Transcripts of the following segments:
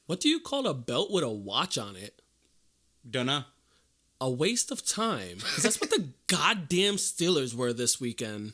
What do you call a belt with a watch on it? Dunno. A waste of time. Because that's what the goddamn Steelers were this weekend.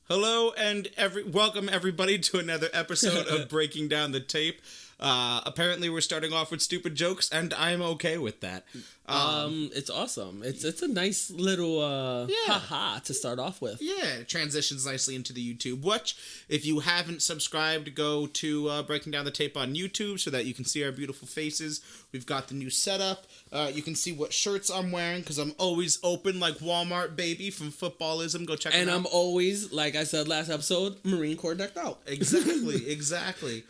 Hello and welcome everybody to another episode of Breaking Down the Tape. Apparently we're starting off with stupid jokes, and I'm okay with that. It's awesome. It's a nice little haha to start off with. Yeah, it transitions nicely into the YouTube. Watch. If you haven't subscribed, go to Breaking Down the Tape on YouTube so that you can see our beautiful faces. We've got the new setup. You can see what shirts I'm wearing because I'm always open like Walmart baby from Footballism. Go check it out. And I'm always, like I said last episode, Marine Corps decked out. Exactly.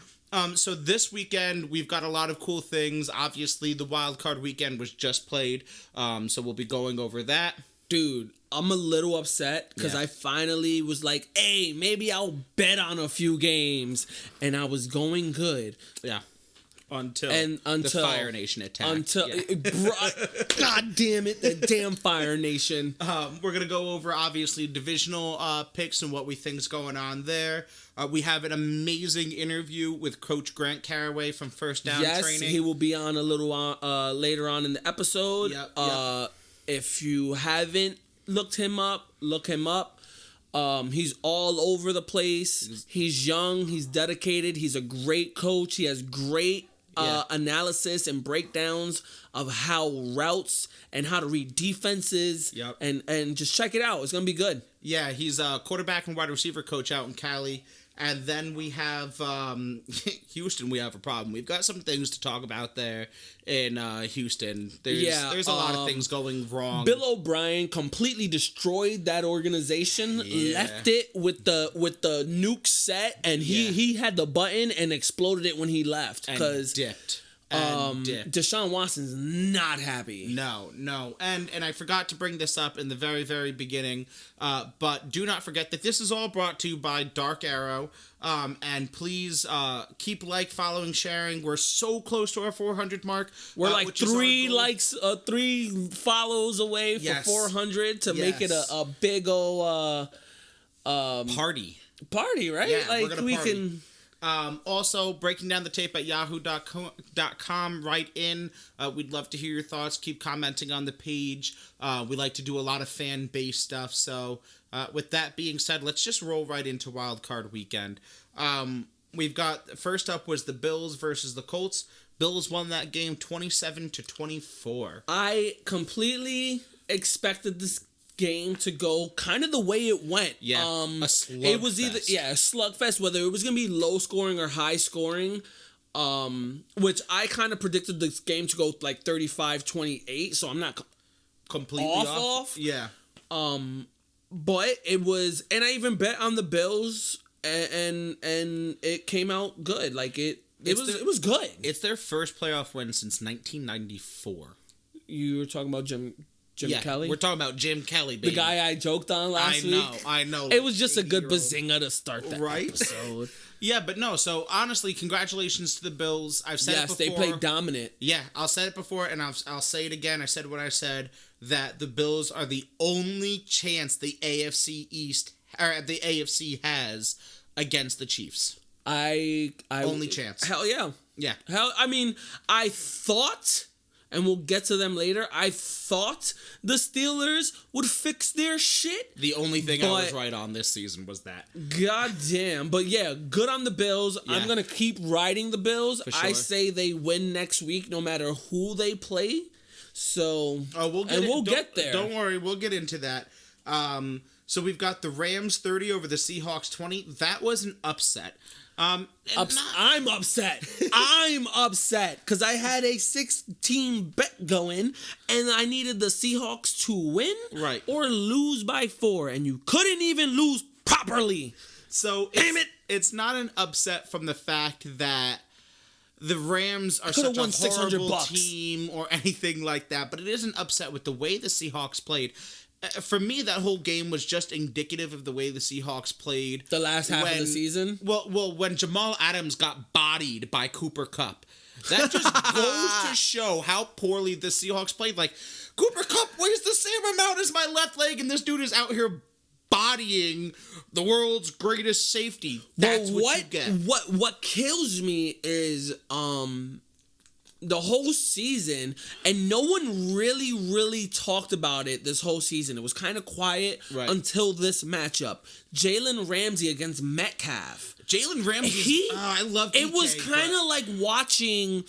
So this weekend, we've got a lot of cool things. Obviously, the Wildcard Weekend was just played, so we'll be going over that. Dude, I'm a little upset because I finally was like, hey, maybe I'll bet on a few games. And I was going good. Yeah. Until the Fire Nation attacked. God damn it, the damn Fire Nation. We're going to go over, obviously, divisional picks and what we think's going on there. We have an amazing interview with Coach Grant Caraway from First Down Training. Yes, he will be on a little later on in the episode. Yep. If you haven't looked him up, look him up. He's all over the place. He's young. He's dedicated. He's a great coach. He has great analysis and breakdowns of how routes and how to read defenses. Yep. And just check it out. It's going to be good. Yeah, he's a quarterback and wide receiver coach out in Cali. And then we have Houston. We have a problem. We've got some things to talk about there in Houston. There's a lot of things going wrong. Bill O'Brien completely destroyed that organization. Left it with the nuke set, and he had the button and exploded it when he left because dipped. Deshaun Watson's not happy. No. And I forgot to bring this up in the very, very beginning, but do not forget that this is all brought to you by Dark Arrow. And please keep following, sharing. We're so close to our 400 mark. We're like 3 likes, 3 follows away for 400 to make it a big old party, right? Yeah, like we're gonna we party. can. Also, breaking down the tape at yahoo.com. Write in. We'd love to hear your thoughts. Keep commenting on the page. We like to do a lot of fan-based stuff. So, with that being said, let's just roll right into Wildcard Weekend. We've got, first up was the Bills versus the Colts. Bills won that game 27-24. I completely expected this game to go kind of the way it went. Yeah, a slugfest. It was either a slugfest, whether it was gonna be low scoring or high scoring. Which I kind of predicted this game to go like 35-28, so I'm not completely off. Yeah. But it was, and I even bet on the Bills, and it came out good. Like it was good. It's their first playoff win since 1994. You were talking about Jim Kelly? We're talking about Jim Kelly, baby. The guy I joked on last week. I know. It was just a good bazinga to start that episode. Yeah, but no, so honestly, congratulations to the Bills. I've said it before. Yes, they played dominant. Yeah, I'll say it before, and I'll say it again. I said what I said, that the Bills are the only chance the AFC East, or the AFC has against the Chiefs. Only chance. Hell yeah. Yeah. I thought, and we'll get to them later, I thought the Steelers would fix their shit. The only thing I was right on this season was that. God damn. But yeah, good on the Bills. Yeah. I'm going to keep riding the Bills. For sure. I say they win next week no matter who they play. So, we'll get there. Don't worry, we'll get into that. So we've got the Rams 30 over the Seahawks 20. That was an upset. I'm upset. I'm upset because I had a 6-team bet going, and I needed the Seahawks to win or lose by 4, and you couldn't even lose properly. So it's not an upset from the fact that the Rams are such a horrible team or anything like that, but it is an upset with the way the Seahawks played. For me, that whole game was just indicative of the way the Seahawks played. The last half of the season? Well, when Jamal Adams got bodied by Cooper Kupp. That just goes to show how poorly the Seahawks played. Like, Cooper Kupp weighs the same amount as my left leg, and this dude is out here bodying the world's greatest safety. That's what you get. What kills me is the whole season, and no one really talked about it this whole season. It was kind of quiet until this matchup. Jalen Ramsey against Metcalf. Jalen Ramsey, I love DK, it was kind of like watching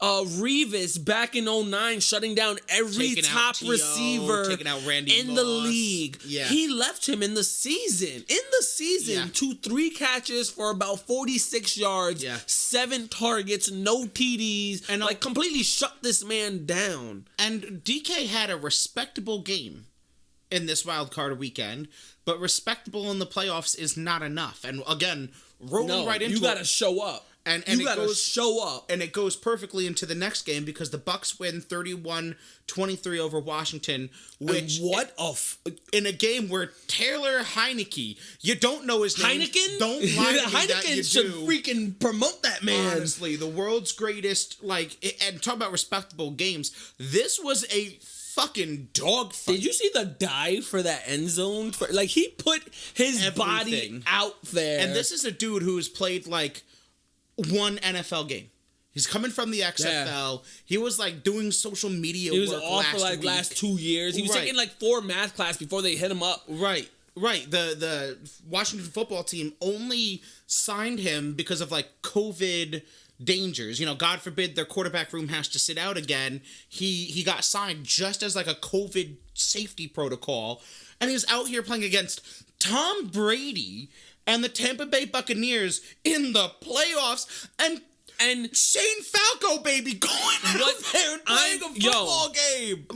Revis back in 2009 shutting down every top receiver in the league. Yeah. He left him in the season. 2-3 catches for about 46 yards, 7 targets, no TDs, and like completely shut this man down. And DK had a respectable game in this wildcard weekend, but respectable in the playoffs is not enough. And again, you gotta show up. And you gotta show up. And it goes perfectly into the next game because the Bucs win 31-23 over Washington, which in a game where Taylor Heineke, you don't know his name. Heineken? Don't lie to me Heineken that you should do. freaking promote that man. Honestly, the world's greatest, and talk about respectable games. This was a fucking dogfight. Did you see the dive for that end zone? He put his body out there. And this is a dude who has played one NFL game. He's coming from the XFL. Yeah. He was doing social media work. He was off for last 2 years. He was taking 4 math class before they hit him up. Right. The Washington football team only signed him because of COVID dangers. God forbid their quarterback room has to sit out again. He got signed just as a COVID safety protocol. And he's out here playing against Tom Brady and the Tampa Bay Buccaneers in the playoffs, and Shane Falco, baby, going out there and playing a football game.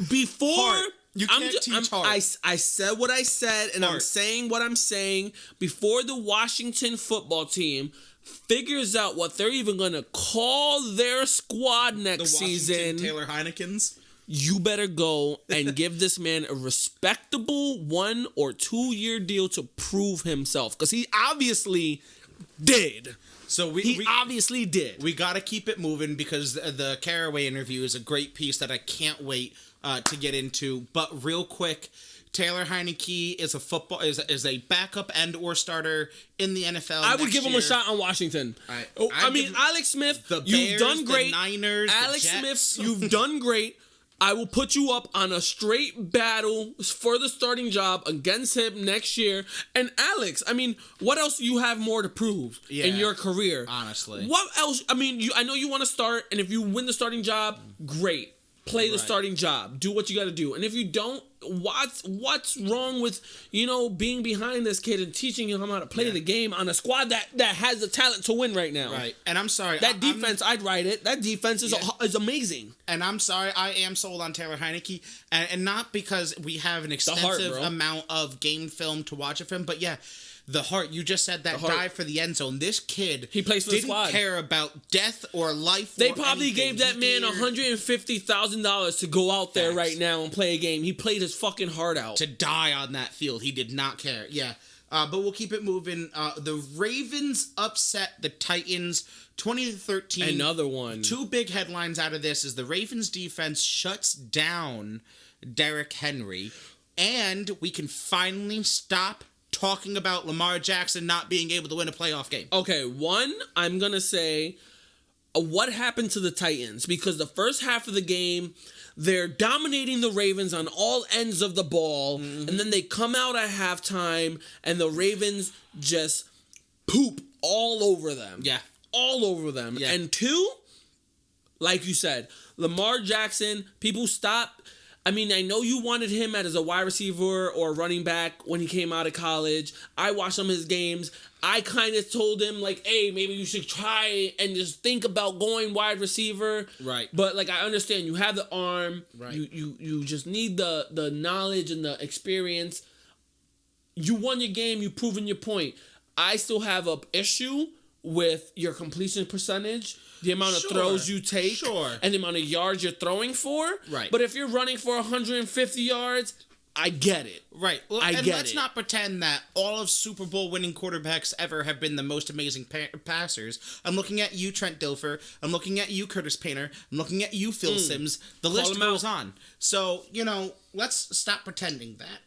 You can't teach hard. I said what I said, and I'm saying what I'm saying. Before the Washington football team figures out what they're even going to call their squad next season, Taylor Heinekens, you better go and give this man a respectable 1 or 2 year deal to prove himself. Because he obviously did. He obviously did. We got to keep it moving because the Caraway interview is a great piece that I can't wait to get into. But real quick, Taylor Heineke is a backup and or starter in the NFL. I would give him a shot on Washington. Alex Smith, you've done great. The Niners, Alex Smith, you've done great. I will put you up on a straight battle for the starting job against him next year. And Alex, what else do you have more to prove in your career? Honestly. What else? I know you want to start, and if you win the starting job, great. Play the starting job. Do what you got to do. And if you don't, what's wrong with, being behind this kid and teaching him how to play the game on a squad that has the talent to win right now? Right. And I'm sorry. That defense, I'd write it. That defense is amazing. And I'm sorry. I am sold on Taylor Heineke. And not because we have an extensive amount of game film to watch of him, but the heart. You just said that dive for the end zone. This kid, he plays for the squad. Didn't care about death or life. They probably gave that man $150,000 to go out there right now and play a game. He played his fucking heart out to die on that field. He did not care. Yeah, but we'll keep it moving. The Ravens upset the Titans 20-13. Another one. 2 big headlines out of this is the Ravens defense shuts down Derrick Henry, and we can finally stop talking about Lamar Jackson not being able to win a playoff game. Okay, one, I'm going to say, what happened to the Titans? Because the first half of the game, they're dominating the Ravens on all ends of the ball, and then they come out at halftime, and the Ravens just poop all over them. Yeah. All over them. Yeah. And 2, like you said, Lamar Jackson, people stop. I know you wanted him as a wide receiver or running back when he came out of college. I watched some of his games. I kind of told him, hey, maybe you should try and just think about going wide receiver. Right. But, I understand. You have the arm. Right. You just need the knowledge and the experience. You won your game. You've proven your point. I still have an issue with your completion percentage, the amount of throws you take, and the amount of yards you're throwing for. Right. But if you're running for 150 yards, I get it. Right. Well, and let's not pretend that all of Super Bowl winning quarterbacks ever have been the most amazing passers. I'm looking at you, Trent Dilfer. I'm looking at you, Curtis Painter. I'm looking at you, Phil Simms. The list goes on. So, let's stop pretending that.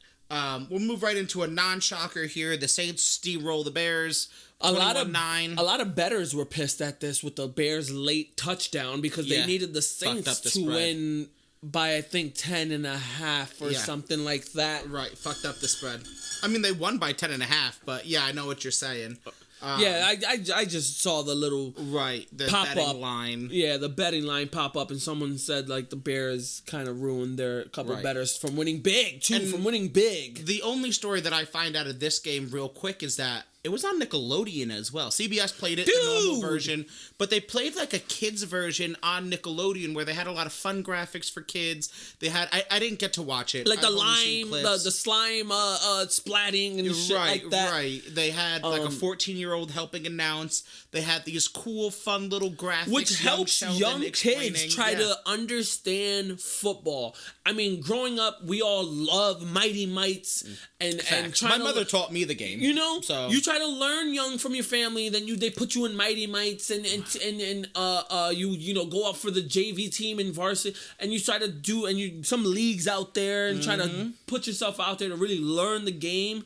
We'll move right into a non-shocker here. The Saints steamroll the Bears. A lot of bettors were pissed at this with the Bears' late touchdown because they needed the Saints to win by, I think, 10.5 or something like that. Right, fucked up the spread. I mean, they won by 10.5, but yeah, I know what you're saying. I just saw the little the pop betting up line. Yeah, the betting line pop up, and someone said like the Bears kind of ruined their couple bettors from winning big from winning big. The only story that I find out of this game real quick is that it was on Nickelodeon as well. CBS played it, the normal version, but they played like a kids version on Nickelodeon where they had a lot of fun graphics for kids. They had I didn't get to watch it. Like the slime splatting and shit like that. Right. They had like a 14-year-old helping announce. They had these cool, fun little graphics. Which helps young kids try to understand football. I mean, growing up, we all love Mighty Mites and my mother taught me the game. So you try to learn young from your family, then they put you in Mighty Mites and you go up for the JV team in varsity, and you try to do some leagues out there and try to put yourself out there to really learn the game.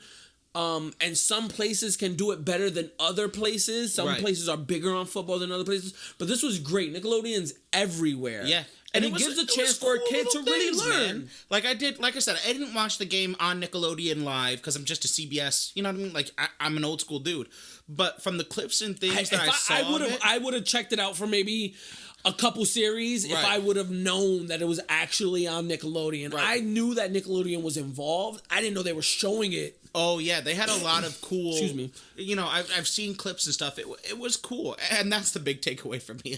And some places can do it better than other places. Some places are bigger on football than other places. But this was great. Nickelodeon's everywhere. Yeah. And it gives a chance for a kid to really learn. Man. Like I said, I didn't watch the game on Nickelodeon live because I'm just a CBS, you know what I mean? Like I'm an old school dude. But from the clips and things I saw, I would have checked it out for maybe a couple series if I would have known that it was actually on Nickelodeon. I knew that Nickelodeon was involved. I didn't know they were showing it. Oh yeah, they had a lot of cool. Excuse me. I've seen clips and stuff. It was cool, and that's the big takeaway for me.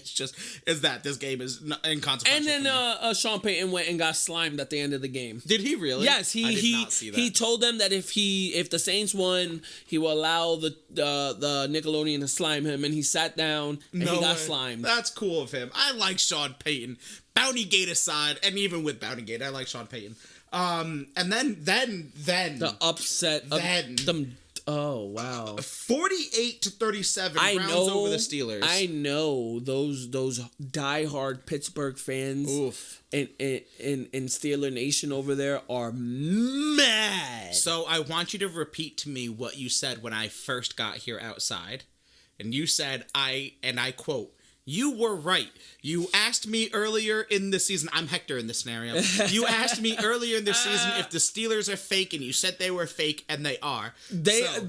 Is that this game is inconsequential. And then Sean Payton went and got slimed at the end of the game. Did he really? Yes, I did not see that. He told them that if the Saints won, he will allow the Nickelodeon to slime him, and he sat down and he got slimed. That's cool of him. I like Sean Payton. Bounty Gate aside, and even with Bounty Gate, I like Sean Payton. And then the upset of them. Oh wow! 48-37. Browns over the Steelers. I know those diehard Pittsburgh fans in Steeler Nation over there are mad. So I want you to repeat to me what you said when I first got here outside, and you said and I quote. You were right. You asked me earlier in the season. I'm Hector in this scenario. You asked me earlier in the season if the Steelers are fake, and you said they were fake, and they are. They are.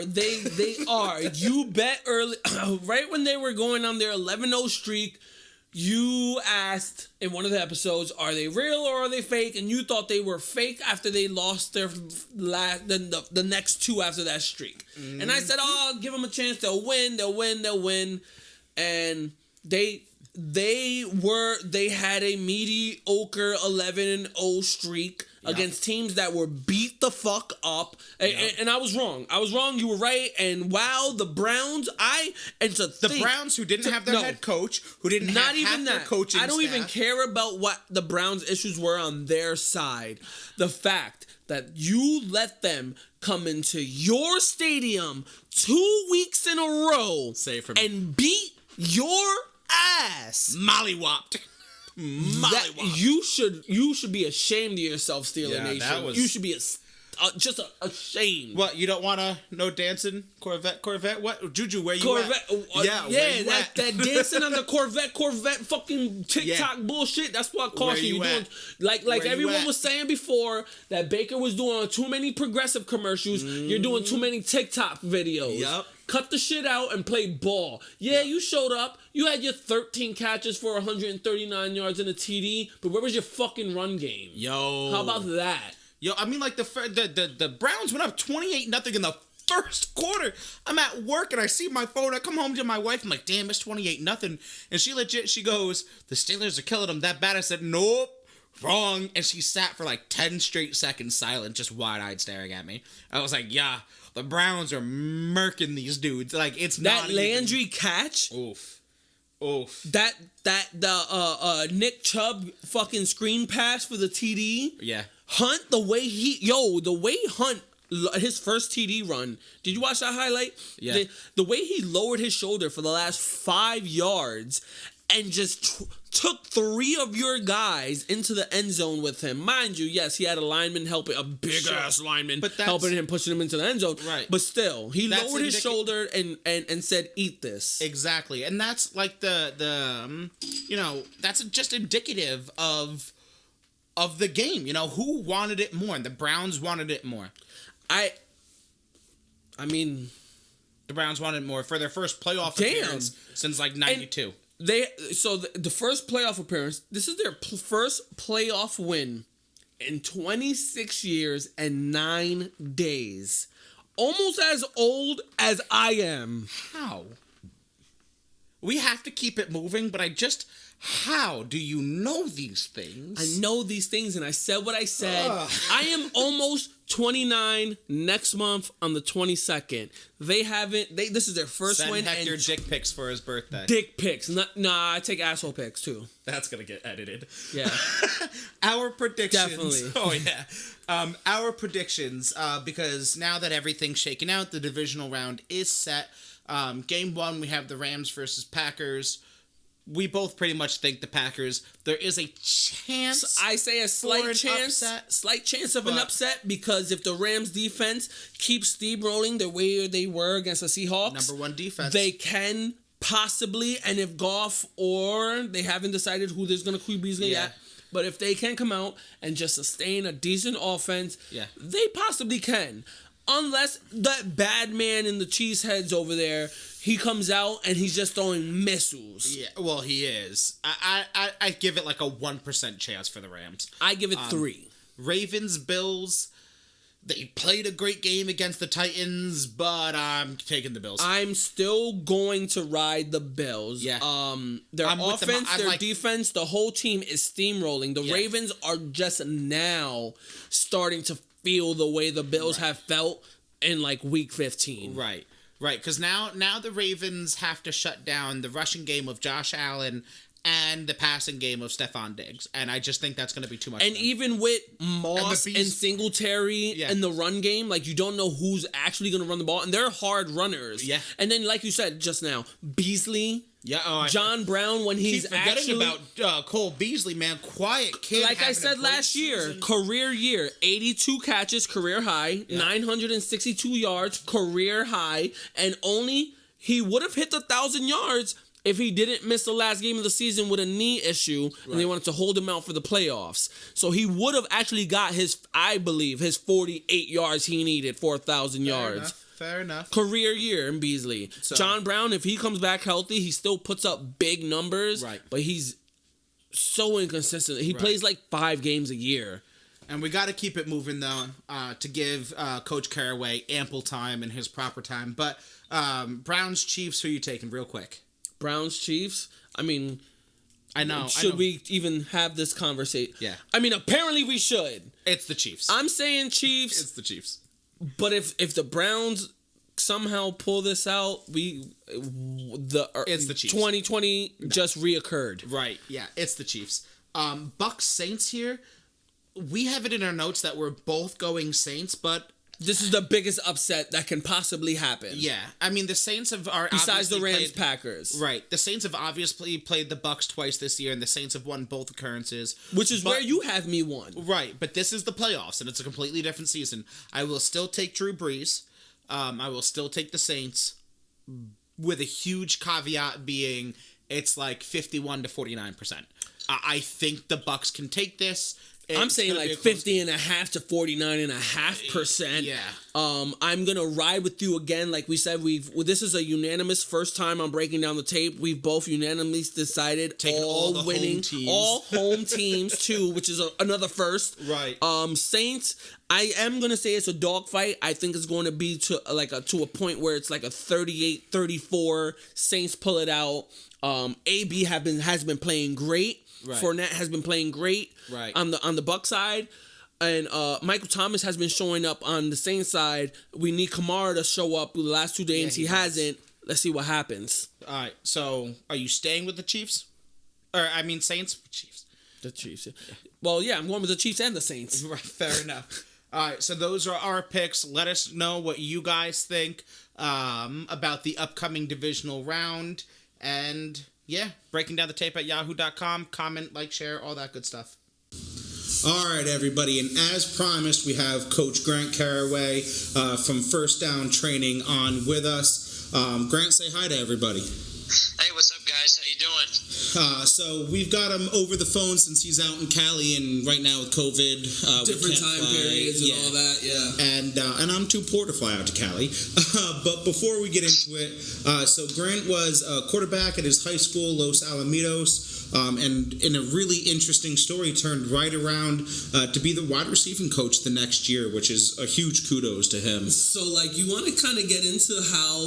They are. You bet early, right when they were going on their 11-0 streak. You asked in one of the episodes, are they real or are they fake? And you thought they were fake after they lost their the next two after that streak. Mm-hmm. And I said, give them a chance. They'll win. And they had a mediocre 11-0 streak against teams that were beat the fuck up. And I was wrong. You were right. And wow, the Browns, Browns who didn't have their head coach, who didn't have half their coaching staff. I don't even care about what the Browns' issues were on their side. The fact that you let them come into your stadium 2 weeks in a row and beat your ass. Mollywopped. You should be ashamed of yourself, Steeler Nation. You should be just ashamed. What, you don't want to no dancing Corvette? What, Juju? Where you at? That dancing on the Corvette fucking TikTok bullshit. That's what caution you doing. Like everyone was saying before that Baker was doing too many progressive commercials. You're doing too many TikTok videos. Yep. Cut the shit out and play ball. Yeah, you showed up. You had your 13 catches for 139 yards and a TD, but where was your fucking run game? Yo. How about that? Yo, I mean, like, the Browns went up 28-0 in the first quarter. I'm at work and I see my phone. I come home to my wife. I'm like, damn, it's 28-0. And she goes, the Steelers are killing them that bad. I said, nope. Wrong. And she sat for like 10 straight seconds silent, just wide-eyed staring at me. I was like, yeah, the Browns are murking these dudes. Like, it's not that Landry catch. Oof. That Nick Chubb fucking screen pass for the TD. Yeah. Hunt, the way Hunt, his first TD run. Did you watch that highlight? Yeah. The way he lowered his shoulder for the last 5 yards and just took 3 of your guys into the end zone with him. Mind you, yes, he had a lineman helping, a big-ass lineman helping him, pushing him into the end zone. Right. But still, he lowered his shoulder and said, eat this. Exactly. And that's like the that's just indicative of the game. Who wanted it more? And the Browns wanted it more. I mean... The Browns wanted more for their first playoff appearance since, 92. The first playoff appearance, this is their first playoff win in 26 years and 9 days. Almost as old as I am. How? We have to keep it moving, but how do you know these things? I know these things, and I said what I said. I am almost 29 next month on the 22nd. This is their first win. Send Hector dick pics for his birthday. Dick pics. Nah, I take asshole pics, too. That's going to get edited. Yeah. Our predictions. Definitely. Oh, yeah. Our predictions, because now that everything's shaken out, the divisional round is set. Game 1, we have the Rams versus Packers. We both pretty much think the Packers. There is a chance. I say a slight chance of an upset, because if the Rams defense keeps steamrolling the way they were against the Seahawks, number 1 defense, they can possibly. And if Goff, or they haven't decided who there's gonna QB's gonna get, but if they can come out and just sustain a decent offense, they possibly can. Unless that bad man in the cheeseheads over there, he comes out and he's just throwing missiles. Yeah, well, he is. I give it like a 1% chance for the Rams. I give it 3. Ravens, Bills, they played a great game against the Titans, but I'm taking the Bills. I'm still going to ride the Bills. Yeah. Their offense, their defense, the whole team is steamrolling. The Ravens are just now starting to feel the way the Bills have felt in week 15. Right, because now the Ravens have to shut down the rushing game of Josh Allen and the passing game of Stephon Diggs, and I just think that's going to be too much. And even with Moss and Singletary in the run game, you don't know who's actually going to run the ball, and they're hard runners. Yeah. And then, like you said just now, Beasley. Yeah, John Brown, when he's forgetting about Cole Beasley, man, quiet kid. Like I said last year, career year, 82 catches, career high, 962 yards, career high, and he would have hit the 1,000 yards if he didn't miss the last game of the season with a knee issue, and they wanted to hold him out for the playoffs. So he would have actually got his 48 yards he needed for 1,000 yards. Fair enough. Career year in Beasley. So, John Brown, if he comes back healthy, he still puts up big numbers. Right. But he's so inconsistent. He plays 5 games a year. And we got to keep it moving, though, to give Coach Caraway ample time and his proper time. But Browns, Chiefs, who are you taking real quick? Browns, Chiefs? I mean... I know. Should we even have this conversation? Yeah. I mean, apparently we should. It's the Chiefs. I'm saying Chiefs. It's the Chiefs. But if the Browns somehow pull this out, it's the Chiefs. 2020 just reoccurred. Right. Yeah, it's the Chiefs. Bucks Saints here. We have it in our notes that we're both going Saints, but this is the biggest upset that can possibly happen. Yeah, I mean the Saints besides the Rams Packers. Right, the Saints have obviously played the Bucks twice this year, and the Saints have won both occurrences, which is where you have me won. Right, but this is the playoffs, and it's a completely different season. I will still take Drew Brees. I will still take the Saints, with a huge caveat being it's 51 to 49%. I think the Bucks can take this. I'm saying 50.5 to 49.5%. Yeah. I'm gonna ride with you again. Like we said, this is a unanimous first time I'm breaking down the tape. We've both unanimously decided taking all winning, all home teams too, which is another first. Right. Saints. I am gonna say it's a dogfight. I think it's going to be to a point where it's a 38-34. Saints pull it out. AB has been playing great. Right. Fournette has been playing great on the Bucs side, and Michael Thomas has been showing up on the Saints side. We need Kamara to show up. The last 2 games he hasn't. Let's see what happens. All right. So, are you staying with the Chiefs? Or Saints? Chiefs. The Chiefs. Well, yeah, I'm going with the Chiefs and the Saints. Right, fair enough. All right, so those are our picks. Let us know what you guys think about the upcoming divisional round. And, yeah, breaking down the tape at yahoo.com. Comment, like, share, all that good stuff. All right, everybody, and as promised, we have Coach Grant Caraway from First Down Training on with us. Grant, say hi to everybody. Hey, what's up, guys? How you doing? So we've got him over the phone since he's out in Cali, and right now with COVID, different time periods and all that, yeah. And I'm too poor to fly out to Cali. But before we get into it, so Grant was a quarterback at his high school, Los Alamitos, and in a really interesting story, turned right around to be the wide receiving coach the next year, which is a huge kudos to him. So, like, you want to kind of get into how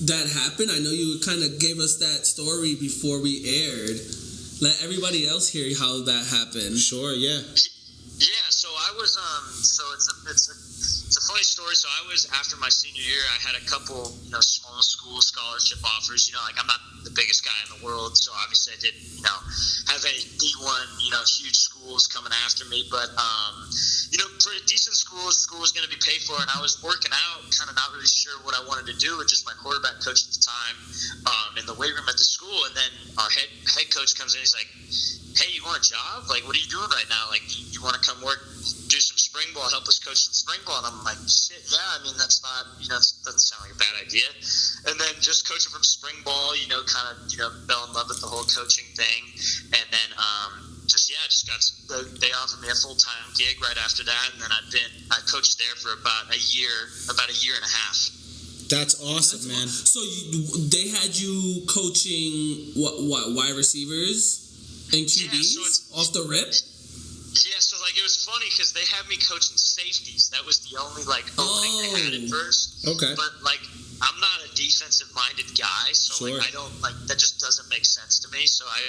that happened? I know you kind of gave us that story before we aired. Let everybody else hear how that happened. Sure, yeah. Yeah, so I was so it's a funny story. So I was, after my senior year, I had a couple, small school scholarship offers. Like, I'm not the biggest guy in the world, so obviously I didn't, have any D1, huge schools coming after me. But, for a decent school was going to be paid for, and I was working out, kind of not really sure what I wanted to do with just my quarterback coach at the time in the weight room at the school. And then our head coach comes in, he's like, hey, you want a job? Like, what are you doing right now? Like, you want to come work, do some spring ball, help us coach some spring ball? And I'm like, shit, yeah, I mean, that's not, doesn't sound like a bad idea. And then just coaching from spring ball, kind of, fell in love with the whole coaching thing. And then, they offered me a full-time gig right after that. And then I coached there for about a year and a half. That's awesome, man. So they had you coaching what wide receivers and QBs off the rip? Yeah, so it was funny because they had me coaching safeties. That was the only opening they had at first. Okay. But I'm not a defensive-minded guy, so sure. I don't that just doesn't make sense to me. So I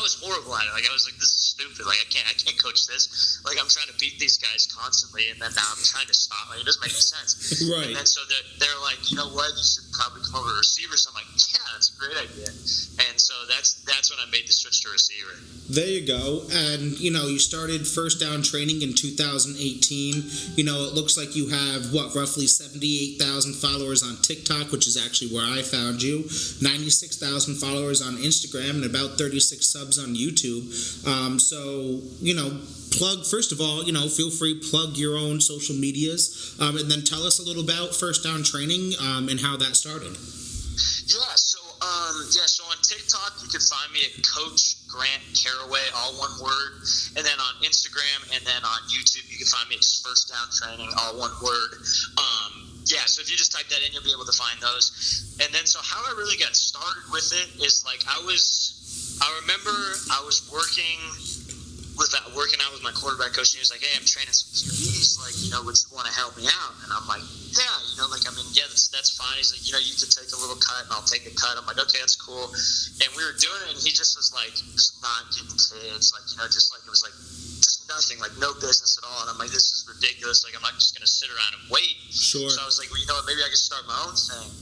was horrible at it. I was like, this is stupid. I can't coach this. I'm trying to beat these guys constantly, and then now I'm trying to stop. It doesn't make any sense. Right. And then so they're like, you know what? You should probably come over to receiver. So I'm like, yeah, that's a great idea. And so that's when I made the switch to receiver. There you go. And, you started First Down Training in 2018. It looks like you have, roughly 78,000 followers on TikTok, which is actually where I found you, 96,000 followers on Instagram, and about 36 subs on YouTube. So, first of all, feel free, plug your own social medias, and then tell us a little about First Down Training and how that started. So on TikTok, you can find me at Coach Grant Caraway, all one word. And then on Instagram and then on YouTube, you can find me at just First Down Training, all one word. So if you just type that in, you'll be able to find those. And then so how I really got started with it is I remember I was working out with my quarterback coach, and he was like, hey, I'm training some QBs, would you want to help me out? And I'm like, yeah, that's fine. He's like, you can take a little cut, and I'll take a cut. I'm like, okay, that's cool. And we were doing it, and he just was just not getting kids, it was just nothing, no business at all. And I'm like, this is ridiculous. I'm not just going to sit around and wait. Sure. So I was like, well, you know what, maybe I could start my own thing.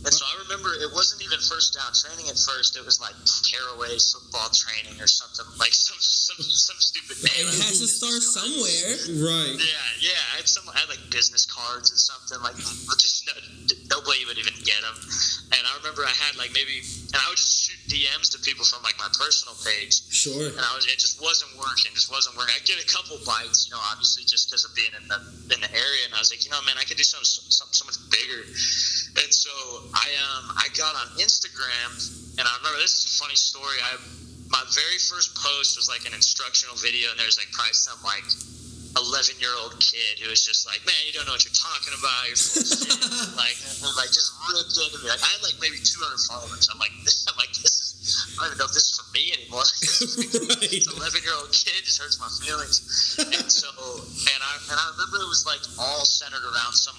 And so I remember it wasn't even First Down Training at first. It was Caraway football training or something, some stupid name. It has to start somewhere. Right. Yeah. I had business cards or something, just nobody would even get them. And I remember I had and I would just shoot DMs to people from my personal page. Sure. And it just wasn't working. I'd get a couple bites, obviously just because of being in the area. And I was like, man, I could do something so much bigger. And so I got on Instagram, and I remember, this is a funny story. My very first post was an instructional video, and there's probably some 11-year-old kid who was just like, man, you don't know what you're talking about. You're full of shit. and just ripped into me. I had maybe 200 followers. I'm like, this is, I don't even know if this is for me anymore. Right. This 11-year-old kid just hurts my feelings. And so, and I remember it was all centered around some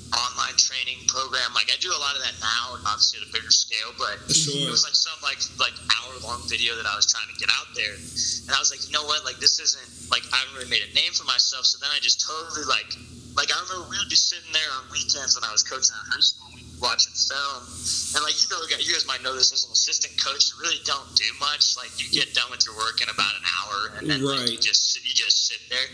online training program. I do a lot of that now, and obviously at a bigger scale, but sure. It was some hour-long video that I was trying to get out there. And I was like, you know what, this isn't, I haven't really made a name for myself. So then I just totally I remember we would be sitting there on weekends when I was coaching in high school. watching film, and like you guys might know this as an assistant coach, you really don't do much. Like you get done with your work in about an hour, and then like, you just sit there.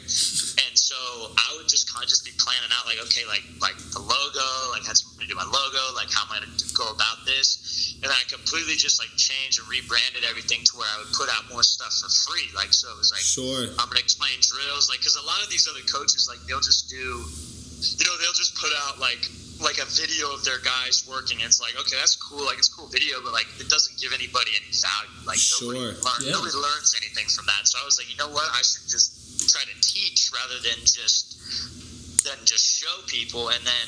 And so I would just kind of just be planning out like, okay, like the logo, like had somebody do my logo, like how am I going to go about this? And I completely just like changed and rebranded everything to where I would put out more stuff for free. Like, so it was like, I'm going to explain drills, like, because a lot of these other coaches, like they'll just do, they'll just put out like a video of their guys working. It's like, okay, that's cool. Like, it's a cool video, but like, it doesn't give anybody any value. Like, nobody learns anything from that. So I was like, you know what? I should just try to teach rather than just show people. And then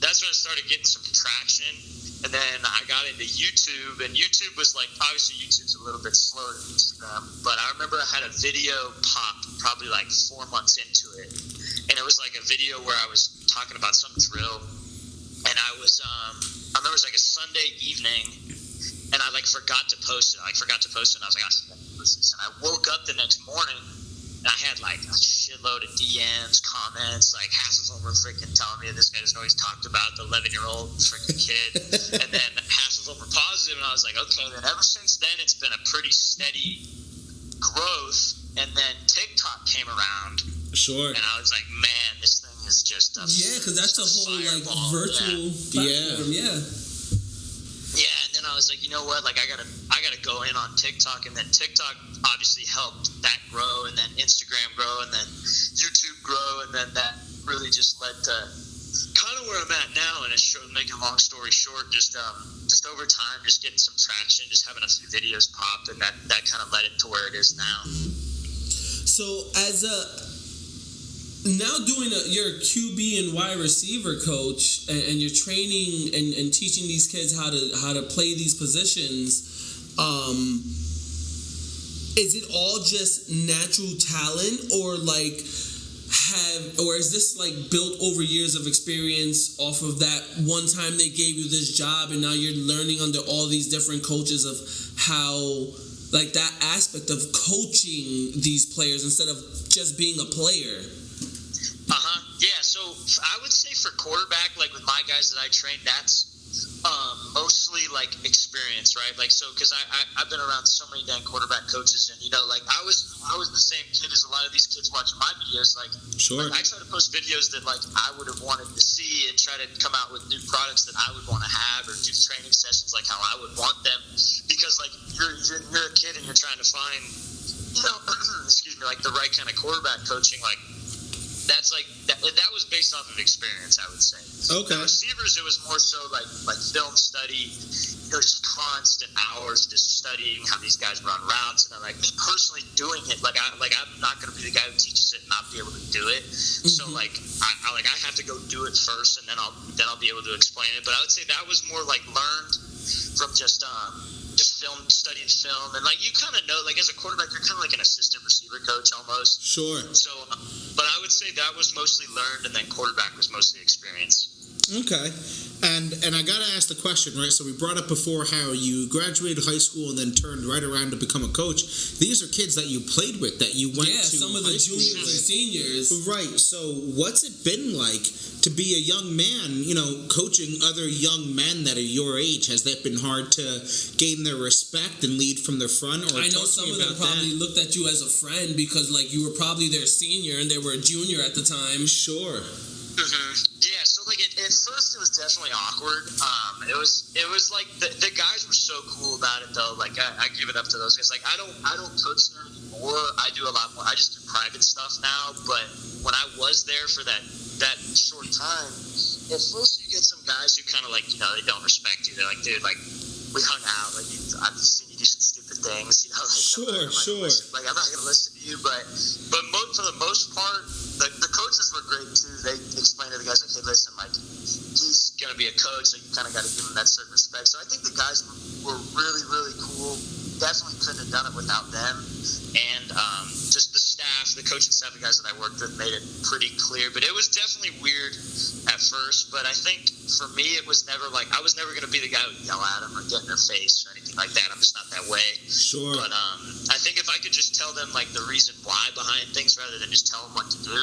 that's when I started getting some traction. And then I got into YouTube, and YouTube was like, obviously YouTube's a little bit slower than Instagram, but I remember I had a video pop probably like 4 months into it. And it was like a video where I was talking about some drill. And I remember it was like a Sunday evening, and I like forgot to post it. And I was like, and I woke up the next morning, and I had like a shitload of DMs, comments, like half of them were freaking telling me this guy doesn't know he's talked about, the 11-year-old freaking kid. And then half of them were positive, and I was like, okay. Then ever since then, it's been a pretty steady growth. And then TikTok came around. Sure. And I was like, man, this thing is just a because that's a whole like virtual platform. Yeah. And then I was like, you know what? Like I gotta go in on TikTok, and then TikTok obviously helped that grow, and then Instagram grow, and then YouTube grow, and then that really just led to kind of where I'm at now. And it's making a long story short, just over time, just getting some traction, just having a few videos pop, and that kind of led it to where it is now. So now you're a QB and wide receiver coach, and you're training and teaching these kids how to play these positions. Is it all just natural talent, or is this like built over years of experience off of that one time they gave you this job, and now you're learning under all these different coaches of how, like, that aspect of coaching these players instead of just being a player? Yeah, so I would say for quarterback, like with my guys that I train, that's mostly like experience, right? Like, so because I've been around so many dang quarterback coaches, and like I was the same kid as a lot of these kids watching my videos. Like, sure. Like, I try to post videos that like I would have wanted to see, and try to come out with new products that I would want to have, or do training sessions like how I would want them, because like you're a kid and you're trying to find, excuse me, like the right kind of quarterback coaching. Like, that's like that was based off of experience, I would say. Okay. The receivers, it was more so like film study, just constant hours just studying how these guys run routes, and then like me personally doing it. Like I'm not going to be the guy who teaches it and not be able to do it. Mm-hmm. So like I have to go do it first, and then I'll be able to explain it. But I would say that was more like learned from just studying film, and like you kind of know, like as a quarterback, you're kind of like an assistant receiver coach almost. Sure. So, but I would say that was mostly learned, and then quarterback was mostly experience. Okay. And I gotta ask the question, right? So we brought up before how you graduated high school and then turned right around to become a coach. These are kids that you played with, that you went to some of the juniors and seniors. Right. So what's it been like to be a young man, coaching other young men that are your age? Has that been hard to gain their respect and lead from the front? Or I know some of them probably looked at you as a friend because, like, you were probably their senior and they were a junior at the time. Sure. Mm-hmm. Yeah, so like at first it was definitely awkward. It was like the guys were so cool about it though. Like I give it up to those guys. Like I don't coach there anymore. I do a lot more. I just do private stuff now. But when I was there for that short time, at first you get some guys who kind of like they don't respect you. They're like, dude, like we hung out. Like I've seen you do some stupid things. Like sure. Like I'm not gonna listen to you. But for the most part, the coaches were great too. They explained to the guys like, hey, listen, like he's gonna be a coach, so you kind of got to give him that certain respect. So I think the guys were really, really cool. Definitely couldn't have done it without them, and just the staff, the coaching staff, the guys that I worked with made it pretty clear. But it was definitely weird at first. But I think for me, it was never like I was never gonna be the guy who would yell at them or get in their face or anything like that. I'm just not that way. Sure. But I think if I could just tell them like the reason why behind things rather than just tell them what to do,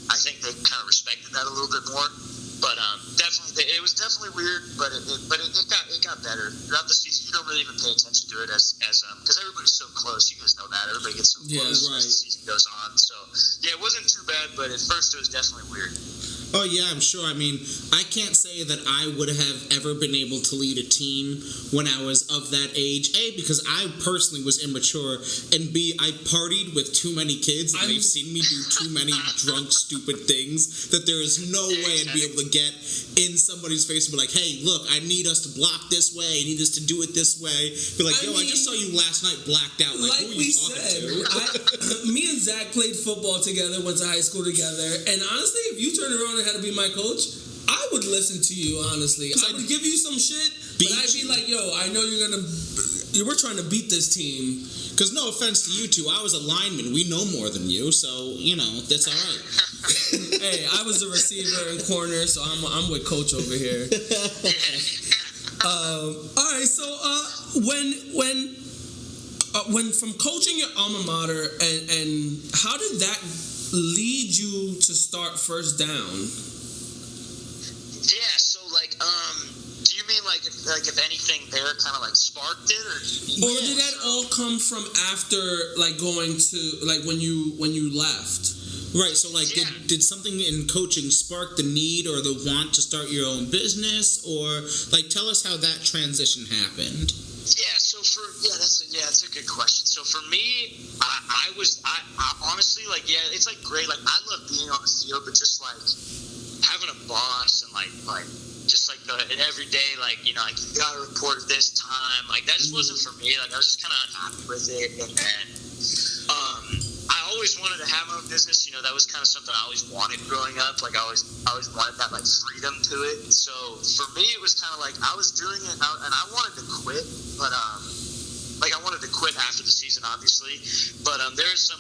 I think they kind of respected that a little bit more. But definitely, it was definitely weird. But it got better throughout the season. You don't really even pay attention to it as because everybody's so close. You guys know that everybody gets so close as the season goes on. So yeah, it wasn't too bad. But at first, it was definitely weird. Oh, yeah, I'm sure. I mean, I can't say that I would have ever been able to lead a team when I was of that age. A, because I personally was immature, and B, I partied with too many kids, and they've seen me do too many drunk, stupid things that there is no way I'd be able to get in somebody's face and be like, hey, look, I need us to block this way. I need us to do it this way. Be like, I just saw you last night blacked out. Like who are you talking to? Me and Zach played football together, went to high school together, and honestly, if you turned around and had to be my coach, I would listen to you, honestly. I would give you some shit, but I'd be like, yo, I know we're trying to beat this team. Because no offense to you two, I was a lineman. We know more than you, so, that's all right. Hey, I was a receiver and corner, so I'm with Coach over here. All right, so when from coaching your alma mater, and how did that lead you to start First Down? Yeah, so do you mean if anything there kind of sparked it, or did that all come from after going to when you left? Right, so did something in coaching spark the need or the want to start your own business, or tell us how that transition happened? Yeah, that's a good question. So for me, I honestly it's great. I love being on the field, but just having a boss and an everyday you gotta report at this time. That just wasn't for me. I was just kind of unhappy with it, and I always wanted to have my own business. That was kind of something I always wanted growing up. I always wanted that freedom to it. So for me, it was kind of I was doing it, and I wanted to quit, but I wanted to quit after the season, obviously. But there's some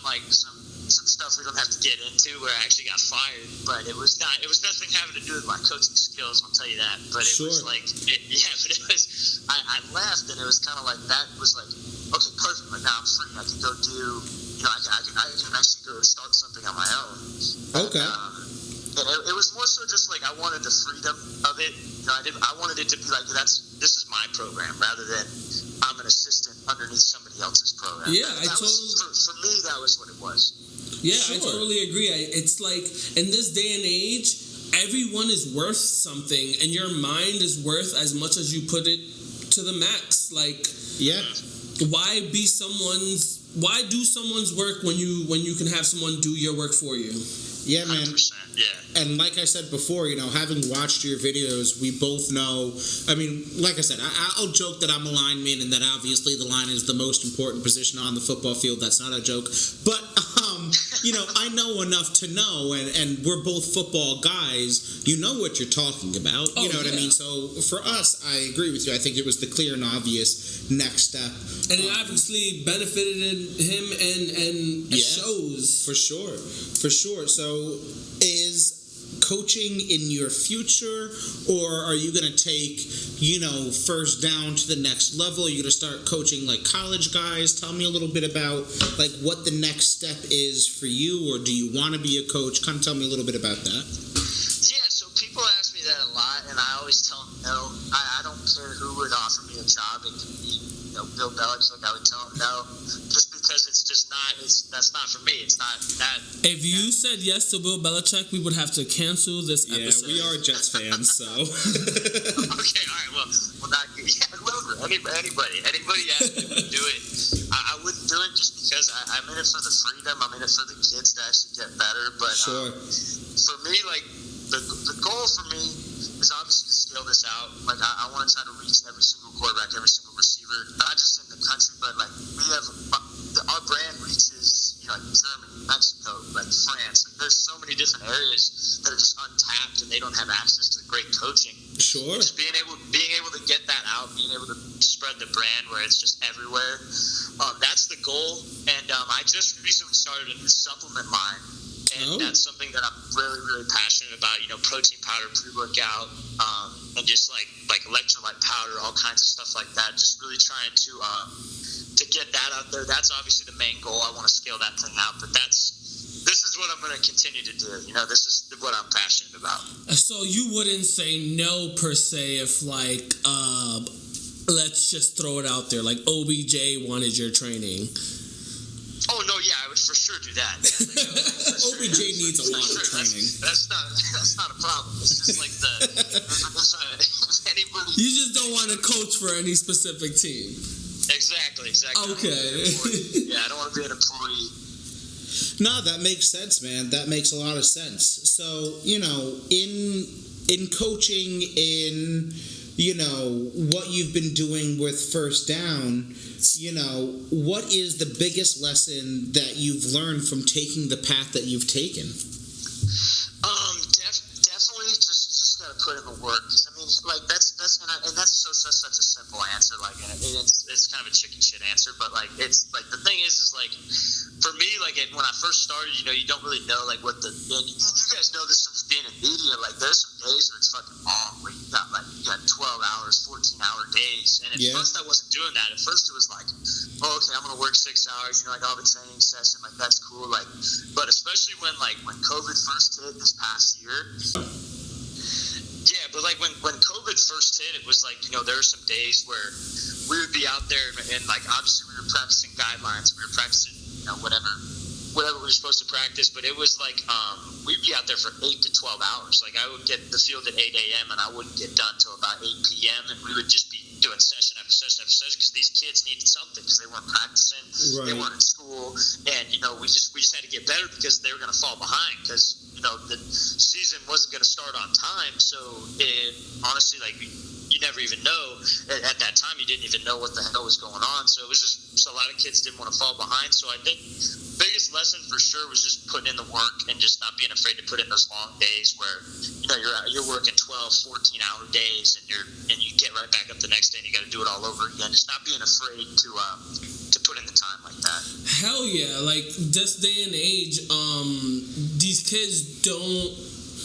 stuff we don't have to get into where I actually got fired. But it was nothing having to do with my coaching skills. I'll tell you that. But it was but it was. I left, and it was kind of that was okay, perfect. Now I'm free. I can go do. I can actually go start something on my own. Okay. And it was more so just I wanted the freedom of it. I wanted it to be this is my program rather than I'm an assistant underneath somebody else's program. Yeah, for me that was what it was. Yeah, sure. I totally agree. It's in this day and age, everyone is worth something, and your mind is worth as much as you put it to the max. Why do someone's work when you can have someone do your work for you? Yeah, man. 100%, yeah. And like I said before, having watched your videos, we both know. I mean, like I said, I'll joke that I'm a lineman and that obviously the line is the most important position on the football field. That's not a joke. But, I know enough to know, and we're both football guys. You know what you're talking about. You know what I mean? So for us, I agree with you. I think it was the clear and obvious next step. And it obviously benefited him and shows. For sure. So is coaching in your future, or are you going to take, First Down to the next level? Are you going to start coaching college guys? Tell me a little bit about what the next step is for you, or do you want to be a coach? Kind of tell me a little bit about that. Yeah, so people ask me that a lot, and I always tell them no. I don't care who would offer me a job. It could be, Bill Belichick. I would tell him no, just because it's just not. That's not for me. It's not that. If you said yes to Bill Belichick, we would have to cancel this episode. Yeah, we are Jets fans, so. Okay, all right. Well, not whoever, anybody asked me to do it, I wouldn't do it just because I'm in it for the freedom. I'm in it for the kids to actually get better. But sure. For me, the goal for me is obviously to scale this out. I want to try to reach every single quarterback, every single receiver, not just in the country, but we have our brand reaches Germany, Mexico, France. There's so many different areas that are just untapped, and they don't have access to great coaching. Sure. Just being able to get that out, being able to spread the brand where it's just everywhere. That's the goal. And I just recently started a new supplement line. And that's something that I'm really, really passionate about. Protein powder, pre-workout, and just like electrolyte powder, all kinds of stuff like that. Just really trying to get that out there. That's obviously the main goal. I want to scale that thing out, but this is what I'm going to continue to do. This what I'm passionate about. So you wouldn't say no per se if like let's just throw it out there, like OBJ wanted your training. Oh no, yeah, I would for sure do that. Yeah, like, OBJ needs a lot of training. That's not a problem. It's just like anybody. You just don't want to coach for any specific team. Exactly. Okay. Yeah, I don't want to be an employee. No, that makes sense, man. That makes a lot of sense. So, in coaching, in, what you've been doing with First Down, what is the biggest lesson that you've learned from taking the path that you've taken? Definitely just gotta put in the work. I mean, like that's such a simple answer. Like, and it's kind of a chicken shit answer, but like it's like the thing is like for me, like when I first started, you don't really know like what and you guys know this from just being in media. Like there's some days where it's fucking long, where you got 12 hours, 14-hour days, and at first I wasn't doing that. At first it was like, oh, okay, I'm gonna work 6 hours. Like I'll have a training session. Like that's cool. Like, but especially when COVID first hit this past year. Yeah, but like when COVID first hit, it was like, there were some days where we would be out there and like obviously we were practicing guidelines, we were practicing, whatever we were supposed to practice, but it was like we'd be out there for 8 to 12 hours. Like I would get the field at 8 a.m. and I wouldn't get done till about 8 p.m. and we would just be doing session after session after session because these kids needed something because they weren't practicing, They weren't in school, and we just had to get better because they were going to fall behind because the season wasn't going to start on time. So honestly, like you never even know at that time. You didn't even know what the hell was going on. So it was just a lot of kids didn't want to fall behind. So I think biggest lesson for sure was just putting in the work and just not being afraid to put in those long days where you're working 12, 14-hour days and you get right back up the next day and you got to do it all over again. Just not being afraid to put in the time like that. Hell yeah! Like this day and age, these kids don't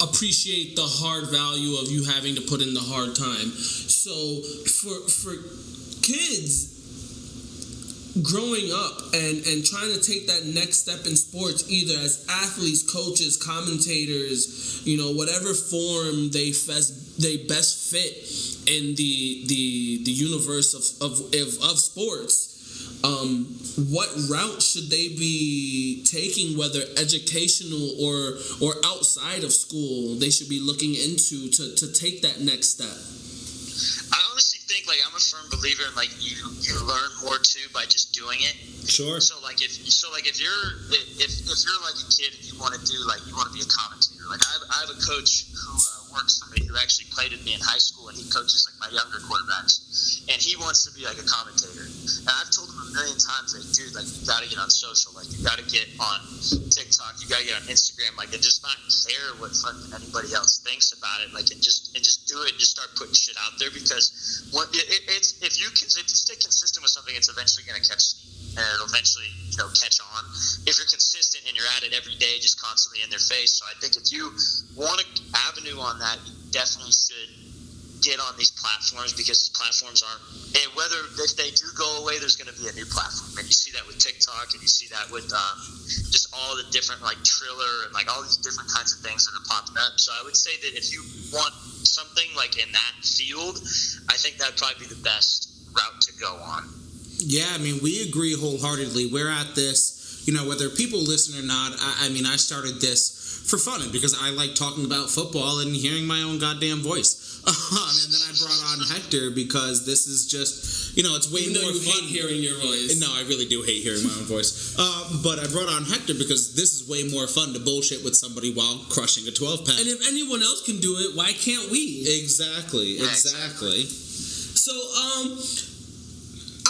appreciate the hard value of you having to put in the hard time. So for kids growing up and trying to take that next step in sports, either as athletes, coaches, commentators, whatever form they best fit in the universe of sports. What route should they be taking, whether educational or outside of school, they should be looking into to take that next step? I honestly think I'm a firm believer in you learn more too by just doing it. Sure. So if you're like a kid and you want to be a commentator. I have a coach who works for me who actually played with me in high school, and he coaches my younger quarterbacks, and he wants to be a commentator. And I've told him a million times, dude, you got to get on social, you got to get on TikTok, you got to get on Instagram, and just not care what fucking anybody else thinks about it, and just do it, and just start putting shit out there, because if you stay consistent with something, it's eventually going to catch steam. And it'll eventually, catch on. If you're consistent and you're at it every day, just constantly in their face. So I think if you want an avenue on that, you definitely should get on these platforms, because these platforms aren't. And whether if they do go away, there's going to be a new platform. And you see that with TikTok, and you see that with just all the different Triller and all these different kinds of things that are popping up. So I would say that if you want something in that field, I think that'd probably be the best route to go on. Yeah, we agree wholeheartedly. We're at this, whether people listen or not. I started this for fun and because I like talking about football and hearing my own goddamn voice. And then I brought on Hector because this is just, it's way more fun. Hate hearing your voice. No, I really do hate hearing my own voice. But I brought on Hector because this is way more fun to bullshit with somebody while crushing a 12-pack. And if anyone else can do it, why can't we? Exactly. So,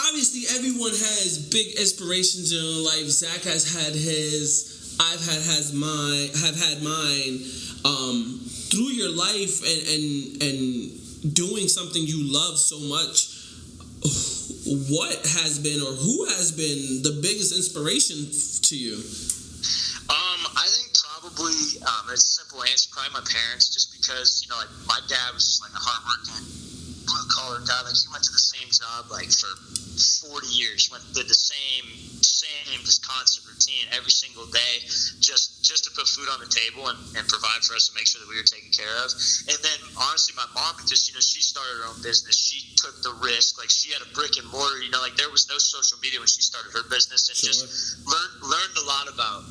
obviously, everyone has big inspirations in their life. Zach has had his. I've had mine. Through your life and doing something you love so much, what has been or who has been the biggest inspiration to you? I think probably it's a simple answer. Probably my parents, just because my dad was just a hardworking blue collar guy. He went to the same job for 40 years. Did the same this constant routine every single day, just to put food on the table and provide for us and make sure that we were taken care of. And then honestly, my mom, just, she started her own business. She took the risk. Like, she had a brick and mortar, like there was no social media when she started her business, and just learned a lot about,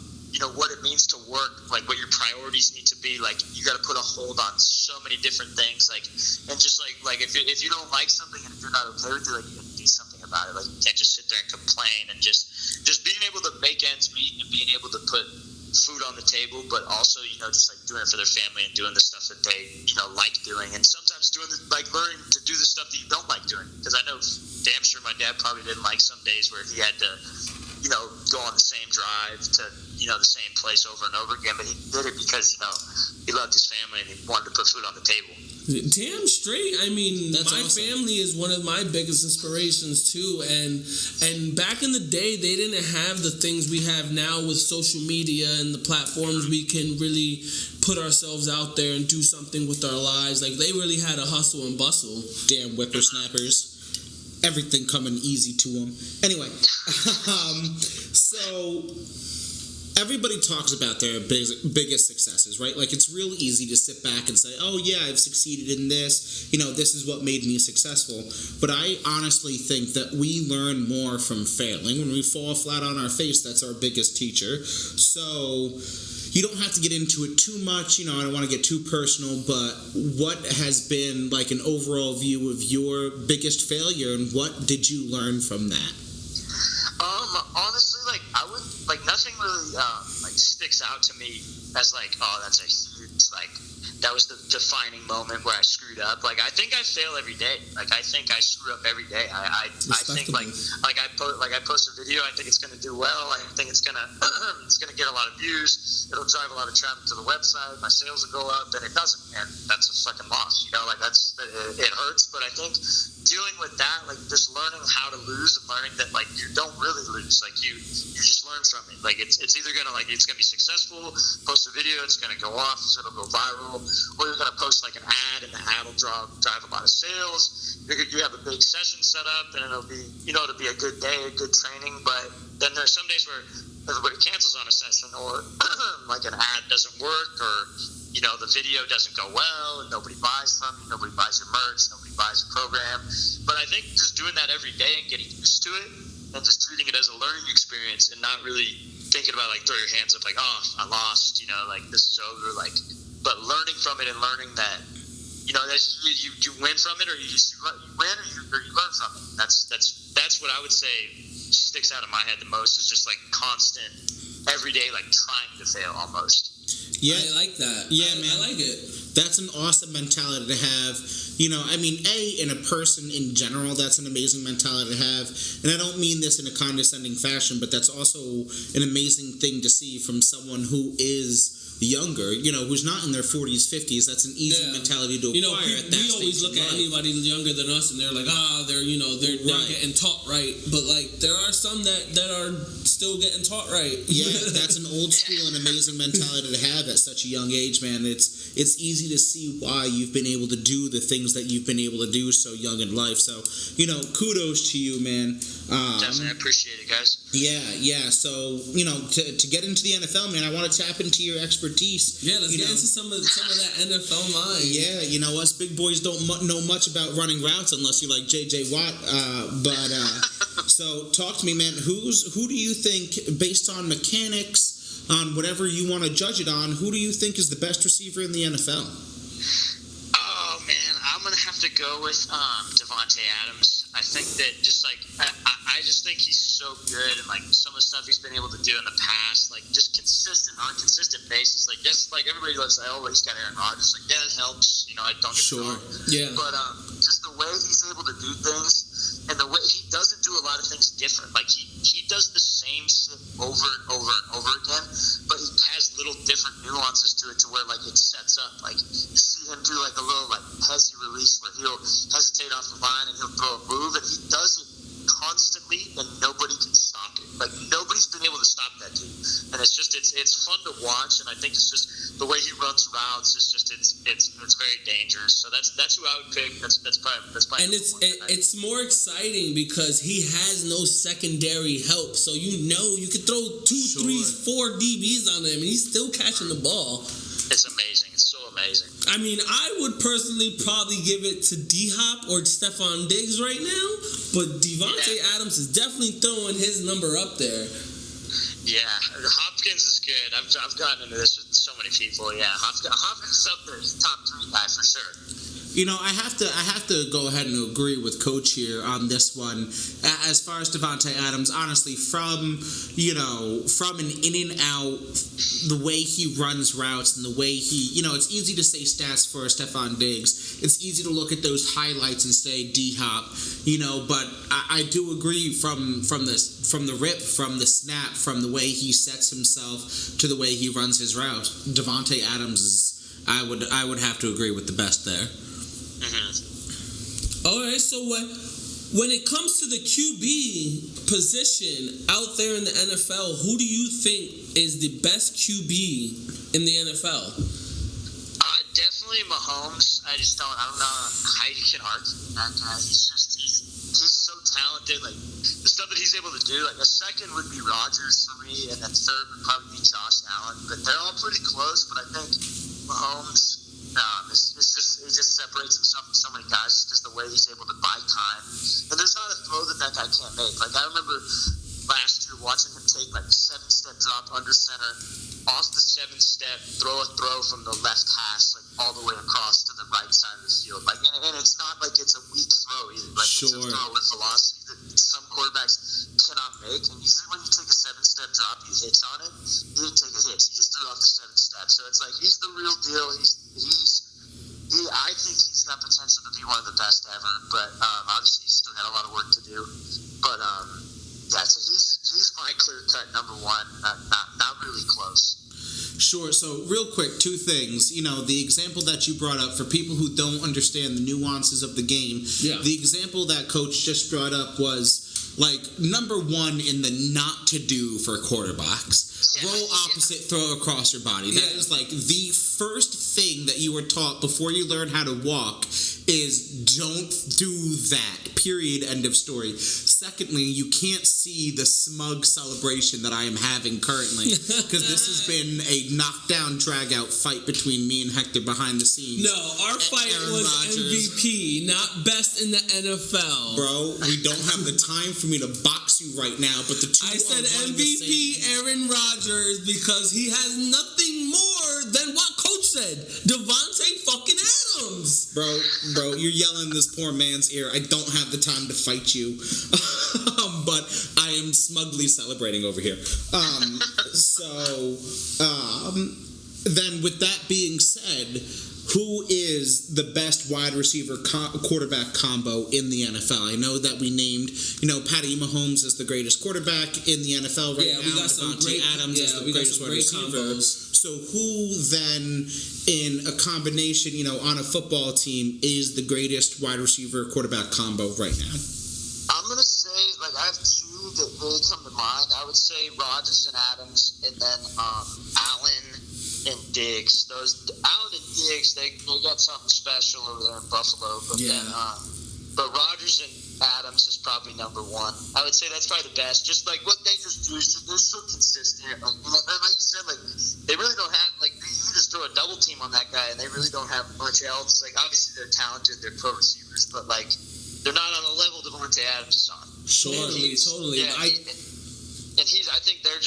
what it means to work, like what your priorities need to be. Like, you got to put a hold on so many different things. Like, and just like if you don't like something and if you're not okay with it, like, you got to do something about it. Like, you can't just sit there and complain. And just being able to make ends meet and being able to put food on the table, but also, just like doing it for their family and doing the stuff that they, like doing. And sometimes learning to do the stuff that you don't like doing. Because I know damn sure my dad probably didn't like some days where he had to, go on the same drive to, the same place over and over again. But he did it because, he loved his family and he wanted to put food on the table. Damn straight. I mean, That's my awesome. family is one of my biggest inspirations too. And back in the day, they didn't have the things we have now with social media and the platforms we can really put ourselves out there and do something with our lives. Like, they really had a hustle and bustle. Damn whippersnappers. Everything coming easy to them. Anyway, so everybody talks about their biggest successes, right? Like, it's real easy to sit back and say, oh yeah, I've succeeded in this, this is what made me successful. But I honestly think that we learn more from failing. When we fall flat on our face, that's our biggest teacher. So you don't have to get into it too much, I don't want to get too personal, but what has been like an overall view of your biggest failure, and what did you learn from that? Honestly, I would, nothing really, sticks out to me as oh, that's a huge, that was the defining moment where I screwed up. I think I fail every day. I think I screw up every day. I think I post a video, I think it's going to do well. I think it's going to get a lot of views. It'll drive a lot of traffic to the website. My sales will go up, and it doesn't. And that's a fucking loss. It hurts. But I think dealing with that, just learning how to lose and learning that you don't really lose. You just learn from it. It's either gonna it's gonna be successful. Post a video, it's gonna go off, so it'll go viral, or you're gonna post an ad, and the ad will drive a lot of sales. You have a big session set up, and it'll be it'll be a good day, a good training. But then there's some days where everybody cancels on a session, or an ad doesn't work, or the video doesn't go well, and nobody buys from you, nobody buys your merch, nobody buys your program. But I think just doing that every day and getting used to it, and just treating it as a learning experience, and not really thinking about throw your hands up oh, I lost, this is over, but learning from it and learning that that you win from it, or you win, or you learn from it. That's what I would say sticks out in my head the most, is just constant everyday trying to fail almost. Yeah, I like that. Yeah, man, I like it. That's an awesome mentality to have. In a person in general, that's an amazing mentality to have. And I don't mean this in a condescending fashion, but that's also an amazing thing to see from someone who is younger, who's not in their 40s, 50s. That's an easy mentality to acquire at that we always look at anybody younger than us, and they're they're not getting taught right. But there are some that are still getting taught right. Yeah, that's an old school and amazing mentality to have at such a young age, man. It's easy to see why you've been able to do the things that you've been able to do so young in life. So, kudos to you, man. Definitely, I appreciate it, guys. Yeah. So, to get into the NFL, man, I want to tap into your expertise. Yeah, let's get into some of that NFL mind. Yeah, us big boys don't know much about running routes unless you like J.J. Watt. So talk to me, man. Who do you think, based on mechanics, on whatever you want to judge it on, who do you think is the best receiver in the NFL? Oh man, I'm gonna have to go with Devonte Adams. I think that I just think he's so good, and some of the stuff he's been able to do in the past, just on a consistent basis. Everybody loves he's got Aaron Rodgers. Yeah, it helps. I don't get wrong. Yeah. But just the way he's able to do things, and the way he doesn't do a lot of things different. He does the same shit over and over and over again, but he has little different nuances to it, to where it sets up. You see him do a little hezzy release where he'll hesitate off the line and he'll throw a move, and he does it constantly, and nobody can stop it. Nobody's been able to stop that dude, and it's fun to watch. And I think it's just the way he runs routes is just it's very dangerous. So that's who I would pick. That's probably. And it's more exciting because he has no secondary help. So you could throw 2, 3, 4 DBs on him, and he's still catching the ball. It's amazing. It's so amazing. I mean, I would personally probably give it to D-Hop or Stephon Diggs right now, but Devonte Adams is definitely throwing his number up there. Yeah, Hopkins is good. I've gotten into this with so many people. Yeah, Hopkins is up there. He's a top 3 guy for sure. I have to go ahead and agree with Coach here on this one. As far as Devonte Adams, honestly, from an in and out, the way he runs routes and the way he, it's easy to say stats for Stephon Diggs. It's easy to look at those highlights and say D-Hop, but I do agree from the rip, from the snap, from the way he sets himself to the way he runs his route. Devonte Adams is, I would have to agree with the best there. Mm-hmm. All right, so when it comes to the QB position out there in the NFL, who do you think is the best QB in the NFL? Definitely Mahomes. I don't know how you can argue that guy. He's so talented. Like the stuff that he's able to do. Like a second would be Rodgers for me, and then third would probably be Josh Allen. But they're all pretty close. But I think Mahomes. He just separates himself from so many guys because the way he's able to buy time. And there's not a throw that guy can't make. Like, I remember last year watching him take, like, a 7-step drop under center, off the 7-step, throw a throw from the left hash, like, all the way across to the right side of the field. Like, and it's not like it's a weak throw either. Like, it's a throw with velocity that some quarterbacks cannot make. And usually when you take a 7-step drop, you hitch on it. He didn't take a hitch. He just threw off the 7 steps. So it's like, he's the real deal. I think he's got potential to be one of the best ever, but obviously he's still got a lot of work to do. But so he's my clear-cut number 1, not really close. Sure. So real quick, 2 things. The example that you brought up for people who don't understand the nuances of the game. Yeah. The example that Coach just brought up was like number 1 in the not to do for quarterbacks. Roll opposite, throw across your body. That is like the first thing that you were taught before you learn how to walk is don't do that. Period. End of story. Secondly, you can't see the smug celebration that I am having currently because this has been a knockdown, drag-out fight between me and Hector behind the scenes. No, our fight was Rodgers. MVP, not best in the NFL. Bro, we don't have the time for me to box you right now, but the two I said MVP Aaron Rodgers because he has nothing more than what Coach said. Devonte fucking Adams. Bro, you're yelling in this poor man's ear. I don't have the time to fight you. But I am smugly celebrating over here. Then with that being said, who is the best wide receiver quarterback combo in the NFL? I know that we named, Patty Mahomes as the greatest quarterback in the NFL right now. We got some Devonte Adams as the greatest wide receiver. Combos. So who then, in a combination, on a football team, is the greatest wide receiver quarterback combo right now? I'm gonna say, I have 2 that really come to mind. I would say Rodgers and Adams, and then Allen and Diggs. Allen and Diggs, they got something special over there in Buffalo. But but Rodgers and Adams is probably number 1. I would say that's probably the best. Just like what they just do, they're so consistent. Like you said, they really don't have you just throw a double team on that guy, and they really don't have much else. Like obviously they're talented, they're pro receivers, but they're not on the level Devonte Adams is on. Totally. Yeah, I think they're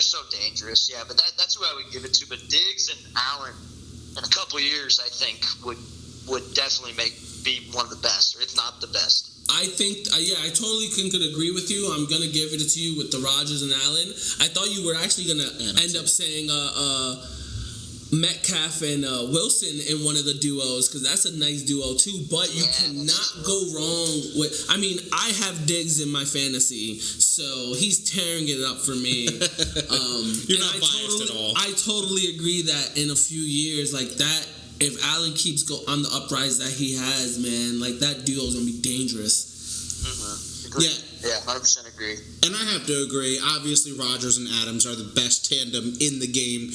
so dangerous. Yeah, but that's who I would give it to. But Diggs and Allen, in a couple of years, I think would definitely be one of the best, or if not the best. I think, I totally could agree with you. I'm going to give it to you with the Rodgers and Allen. I thought you were actually going to end up saying Metcalf and Wilson in one of the duos, because that's a nice duo too, but you cannot go wrong with, I have Diggs in my fantasy, so he's tearing it up for me. You're not biased at all. I totally agree that in a few years, if Allen keeps on the uprise that he has, man, that duo is going to be dangerous. Mm-hmm. Yeah. 100% agree. And I have to agree. Obviously, Rodgers and Adams are the best tandem in the game.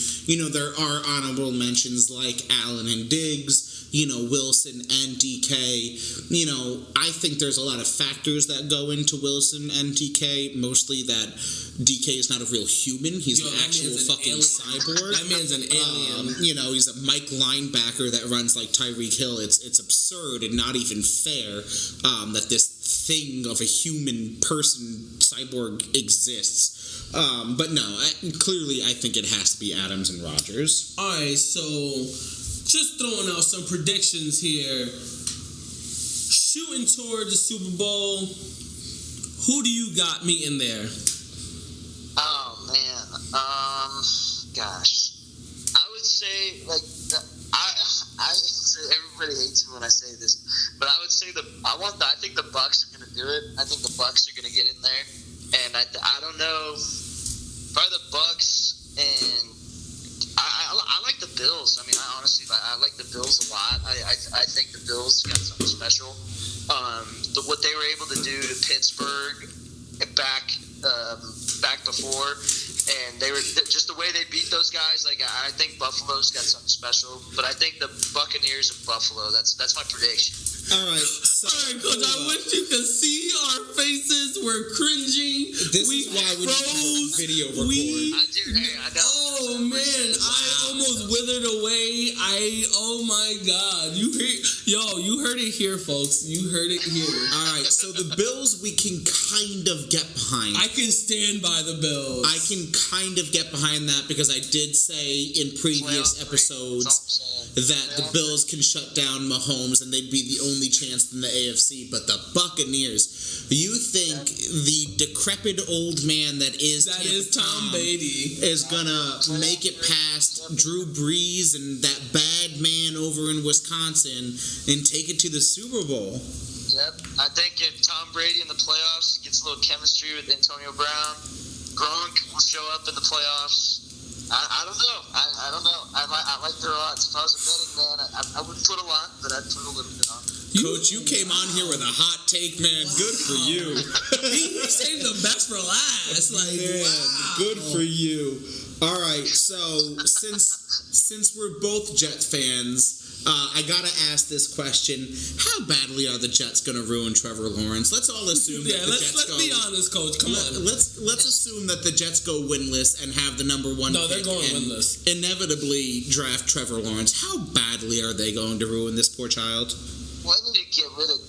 There are honorable mentions like Allen and Diggs, Wilson and DK. I think there's a lot of factors that go into Wilson and DK, mostly that DK is not a real human. He's an actual fucking cyborg. That man's an alien. He's a Mike linebacker that runs like Tyreek Hill. It's absurd and not even fair that this thing of a human person cyborg exists. But no, clearly I think it has to be Adams and Rodgers. All right, so just throwing out some predictions here. Shooting toward the Super Bowl, who do you got me in there? Oh man, gosh, I would say everybody hates me when I say this, but I would say I think the Bucs are gonna do it. I think the Bucs are gonna get in there, and I don't know, probably the Bucs, and I like the Bills. I mean, I like the Bills a lot. I think the Bills got something special. What they were able to do to Pittsburgh back before, and they were just the way they beat those guys. Like, I think Buffalo's got something special, but I think the Buccaneers of Buffalo. That's my prediction. All right, Coach. I wish you could see our faces. We're cringing. This is why we need video record. I know. Oh man, I almost withered away. Oh my God, you heard it here, folks. You heard it here. All right, so the Bills we can kind of get behind. I can stand by the Bills. I can kind of get behind that because I did say in previous episodes that the Bills can shut down Mahomes and they'd be the only chance in the AFC. But the Buccaneers, you think the decrepit old man that is Tom Brady is gonna make it past Drew Brees and that bad man over in Wisconsin and take it to the Super Bowl? Yep. I think if Tom Brady in the playoffs gets a little chemistry with Antonio Brown, Gronk will show up in the playoffs. I don't know. I don't know. I like their odds. If I was a betting man, I wouldn't put a lot, but I'd put a little bit on. Coach, you came on here with a hot take, man. Good for you. he saved the best for last. Wow. Good for you. All right, so since we're both Jets fans, I gotta ask this question: how badly are the Jets gonna ruin Trevor Lawrence? Let's all assume. Let's be honest, Coach. Come on. Let's assume that the Jets go winless and have the number one. No, they're going winless. Inevitably draft Trevor Lawrence. How badly are they going to ruin this poor child? Why did they get rid of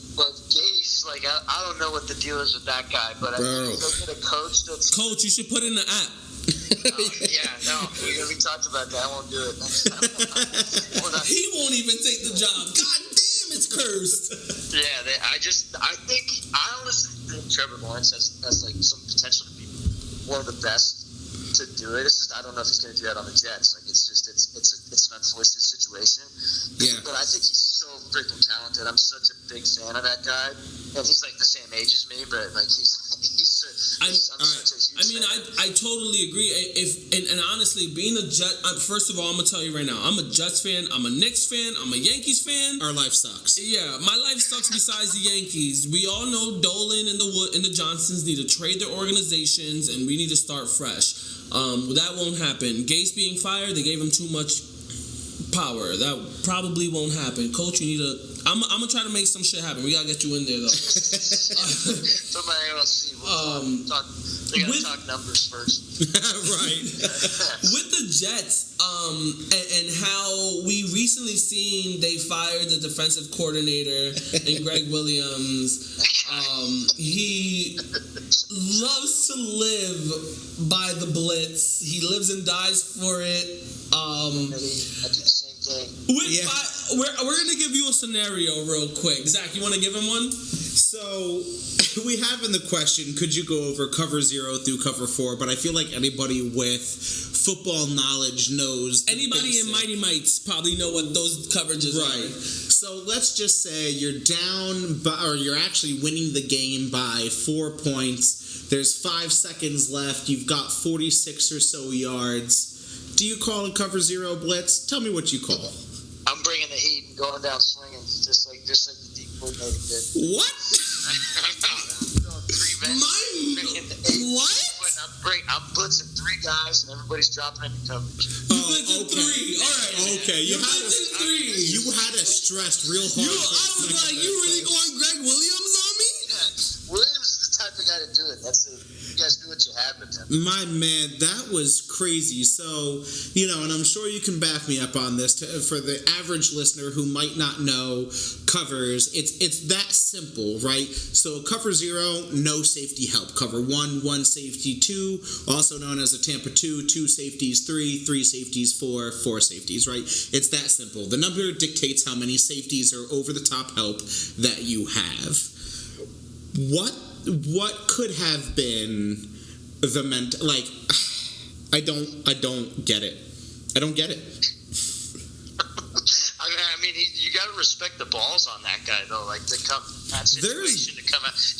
Gase? Like, I don't know what the deal is with that guy, but I think they'll get a coach that's. Coach, you should put in the app. We talked about that. I won't do it. He won't even take the job. God damn, it's cursed. Yeah, I honestly think Trevor Lawrence has like some potential to be one of the best to do it. It's just, I don't know if he's going to do that on the Jets. Like, it's an unfortunate situation. Yeah. But I think he's so freaking talented. I'm such a big fan of that guy, and he's like the same age as me, but like I totally agree. And honestly, being a Jet, first of all, I'm gonna tell you right now, I'm a Jets fan, I'm a Knicks fan, I'm a Yankees fan. Our life sucks. Yeah, my life sucks. Besides the Yankees, we all know Dolan and the Wood and the Johnsons need to trade their organizations, and we need to start fresh. That won't happen. Gase being fired, they gave him too much power. That probably won't happen. Coach, you need to. I'm gonna try to make some shit happen. We gotta get you in there though. Somebody else see. They gotta talk numbers first. Right. With the Jets, and how we recently seen they fired the defensive coordinator and Greg Williams. He loves to live by the blitz. He lives and dies for it. I do the same thing. We're gonna give you a scenario real quick. Zach, you want to give him one? So we have in the question: could you go over cover 0 through cover 4? But I feel like anybody with football knowledge knows. Anybody in Mighty Mites probably know what those coverages are. Right. So let's just say you're down, or you're actually winning the game by 4 points. There's 5 seconds left. You've got 46 or so yards. Do you call a cover 0 blitz? Tell me what you call. I'm bringing the heat and going down swinging, just like the deep coordinator did. What? My nobody's dropping any coverage. You mentioned 3. All right. Okay. You mentioned 3. You had us stressed real hard. I was like, you really going Greg Williams on me? Yeah, Williams is the type of guy to do it. That's it. You guys do what you have with him. My man, that was crazy. So, and I'm sure you can back me up on this. For the average listener who might not know covers, it's that simple, right? So, cover 0, no safety help. Cover 1, 1 safety, 2, also known as a Tampa 2, 2 safeties, 3, 3 safeties, 4, 4 safeties, right? It's that simple. The number dictates how many safeties or over-the-top help that you have. What could have been the I don't get it. I don't get it. I mean, you got to respect the balls on that guy, though. Like, to come that situation to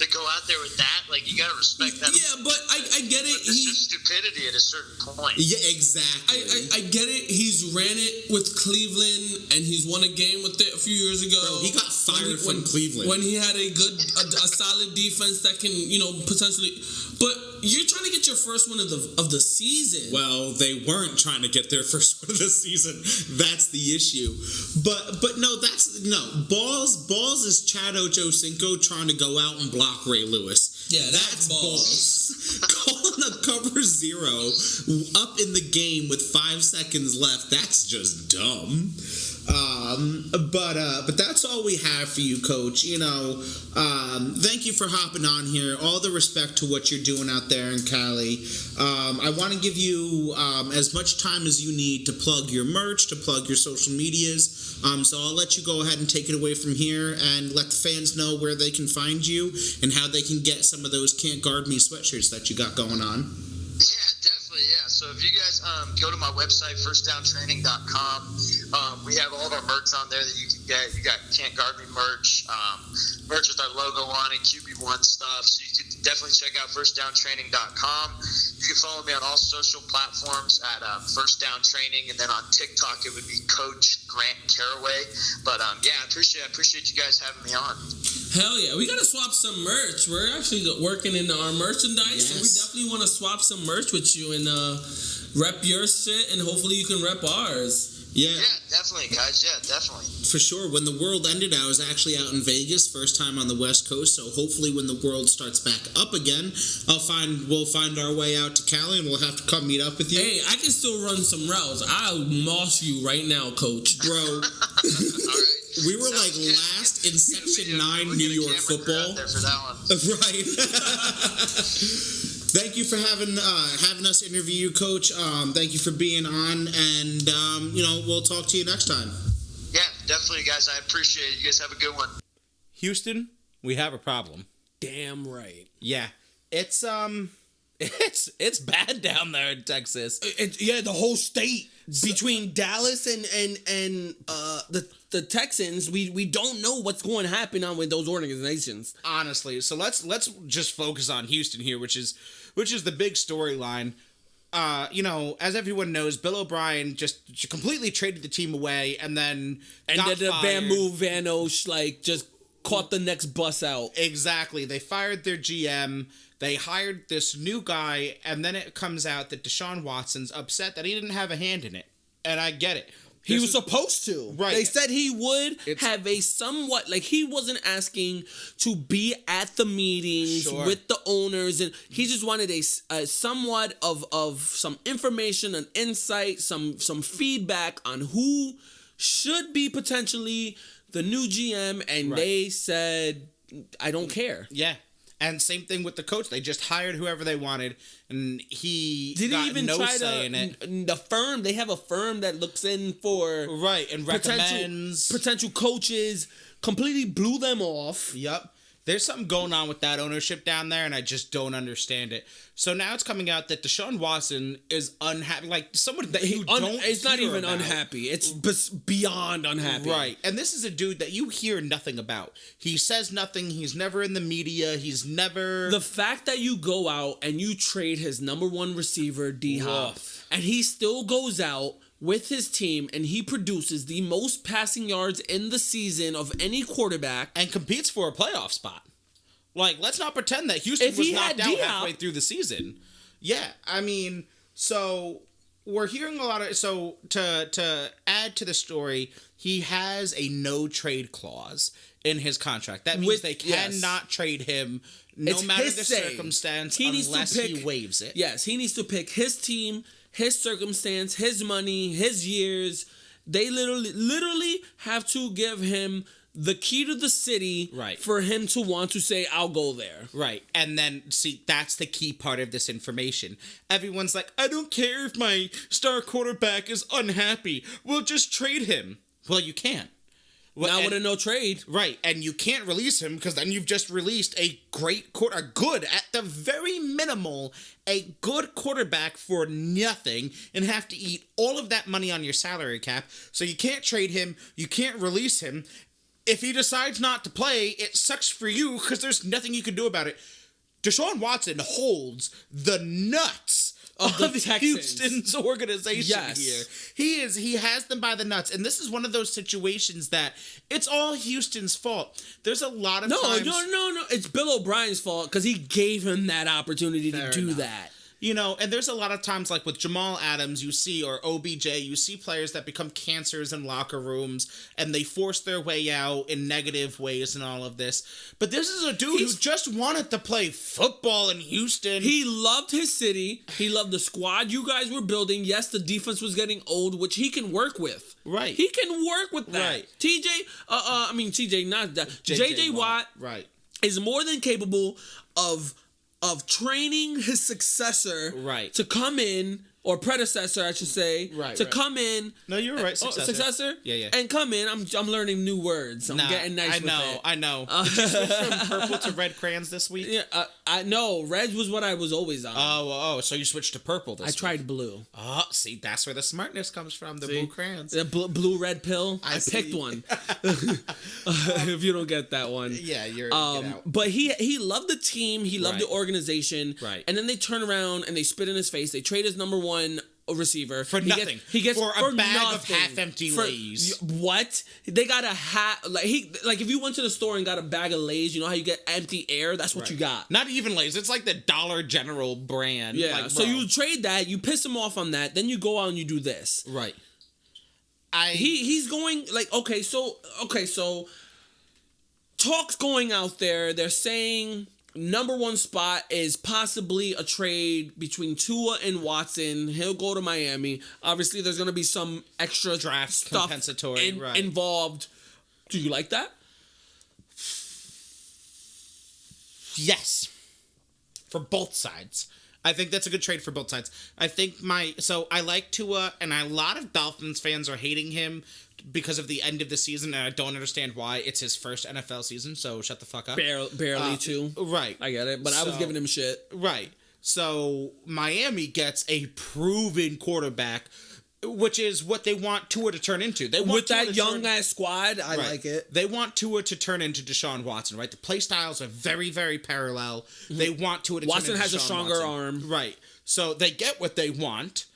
go out there with that, like, you got to respect that. Yeah, but I get it. There's just stupidity at a certain point. Yeah, exactly. I get it. He's ran it with Cleveland, and he's won a game with it a few years ago. Bro, he got fired from Cleveland when he had a solid defense that can, potentially. But you're trying to get your first one of the season. Well, they weren't trying to get their first one of the season. That's the issue. But no, Balls is Chad Ochocinco trying to go out and block Ray Lewis. Yeah, that's balls. Calling a cover 0 up in the game with 5 seconds left, that's just dumb. But that's all we have for you, Coach. Thank you for hopping on here. All the respect to what you're doing out there in Cali. I want to give you as much time as you need to plug your merch, to plug your social medias. So I'll let you go ahead and take it away from here and let the fans know where they can find you and how they can get some of those Can't Guard Me sweatshirts that you got going on. Yeah, definitely, yeah. So if you guys go to my website, firstdowntraining.com, we have all of our merch on there that you can get. You got Can't Guard Me merch, merch with our logo on it, QB1 stuff. So you can definitely check out firstdowntraining.com. You can follow me on all social platforms at First Down Training, and then on TikTok it would be Coach Grant Caraway. But yeah, I appreciate you guys having me on. Hell yeah, we gotta swap some merch. We're actually working in our merchandise, so we definitely want to swap some merch with you and rep your shit, and hopefully you can rep ours. Yeah, definitely, guys. Yeah, definitely. For sure. When the world ended, I was actually out in Vegas, first time on the West Coast. So hopefully, when the world starts back up again, we'll find our way out to Cali, and we'll have to come meet up with you. Hey, I can still run some routes. I'll moss you right now, Coach. Bro. All right. We were like last in Section 9 New York football. There for that one. Right. Thank you for having us interview you, Coach. Thank you for being on, and we'll talk to you next time. Yeah, definitely, guys. I appreciate it. You guys have a good one. Houston, we have a problem. Damn right. Yeah, it's bad down there in Texas. The whole state between Dallas and the Texans, we don't know what's going to happen on with those organizations. Honestly, so let's just focus on Houston here, which is the big storyline. As everyone knows, Bill O'Brien just completely traded the team away, and then got fired. Vano just caught the next bus out. Exactly. They fired their GM. They hired this new guy, and then it comes out that Deshaun Watson's upset that he didn't have a hand in it. And I get it. He was supposed to. Right. They said he would have a somewhat, like, he wasn't asking to be at the meetings with the owners, and he just wanted a somewhat of some information and insight, some feedback on who should be potentially the new GM, and they said, I don't care. Yeah. And same thing with the coach. They just hired whoever they wanted, and he didn't even no try say in it. The firm, they have a firm that looks in for and recommends potential coaches. Completely blew them off. Yep. There's something going on with that ownership down there, and I just don't understand it. So now it's coming out that Deshaun Watson is unhappy. Like, someone that you don't It's not even about. unhappy. It's beyond unhappy. Right. And this is a dude that you hear nothing about. He says nothing. He's never in the media. He's never... The fact that you go out and you trade his number one receiver, D-Hop, and he still goes out with his team, and he produces the most passing yards in the season of any quarterback. And competes for a playoff spot. Like, let's not pretend that Houston was knocked out halfway through the season. Yeah, I mean, so we're hearing a lot of, so to add to the story, he has a no trade clause in his contract. That means they cannot trade him no matter the circumstance unless he waives it. Yes, he needs to pick his team, his circumstance, his money, his years. They literally have to give him the key to the city for him to want to say, I'll go there. Right. And then, see, that's the key part of this information. Everyone's like, I don't care if my star quarterback is unhappy. We'll just trade him. Well, you can't. Well, not with a no trade. Right. And you can't release him because then you've just released a good, at the very minimal, a good quarterback for nothing and have to eat all of that money on your salary cap. So you can't trade him. You can't release him. If he decides not to play, it sucks for you because there's nothing you can do about it. Deshaun Watson holds the nuts of the Houston's organization here. He has them by the nuts. And this is one of those situations that it's all Houston's fault. There's a lot of times... No. It's Bill O'Brien's fault because he gave him that opportunity to do that. You know, and there's a lot of times, like with Jamal Adams, you see, or OBJ, you see players that become cancers in locker rooms, and they force their way out in negative ways and all of this. But this is a dude who just wanted to play football in Houston. He loved his city. He loved the squad you guys were building. Yes, the defense was getting old, which he can work with. Right. He can work with that. Right. TJ, not that. JJ Watt is more than capable of training his successor to come in, or predecessor, I should say, to come in. No, you're right. Successor? Yeah. And come in. I'm learning new words. I'm getting nice with it. I know. Did you switch from purple to red crayons this week? Yeah, I know. Red was what I was always on. So you switched to purple this week. I tried blue. Oh, see, that's where the smartness comes from, the blue crayons. The blue-red pill. I picked one. If you don't get that one. Yeah, you're get out. But he loved the team. He loved the organization. Right. And then they turn around and they spit in his face. They trade his number one receiver for nothing. He gets for a bag of half-empty Lay's. What? They got a hat. Like if you went to the store and got a bag of Lay's, you know how you get empty air? That's what you got. Not even Lay's. It's like the Dollar General brand. Yeah. Like, so you trade that. You piss him off on that. Then you go out and you do this. Right. He's going like okay. So talk's going out there. They're saying number one spot is possibly a trade between Tua and Watson. He'll go to Miami. Obviously, there's going to be some extra draft stuff compensatory involved. Do you like that? Yes. For both sides. I think that's a good trade for both sides. I think I like Tua, and a lot of Dolphins fans are hating him because of the end of the season, and I don't understand why. It's his first NFL season, so shut the fuck up. Barely too. Right. I get it, but I was giving him shit. Right. So Miami gets a proven quarterback, which is what they want Tua to turn into. They want with that young ass squad. I like it. They want Tua to turn into Deshaun Watson. Right. The play styles are very, very parallel. Mm-hmm. They want Tua to. Watson turn into has a stronger arm. Right. So they get what they want.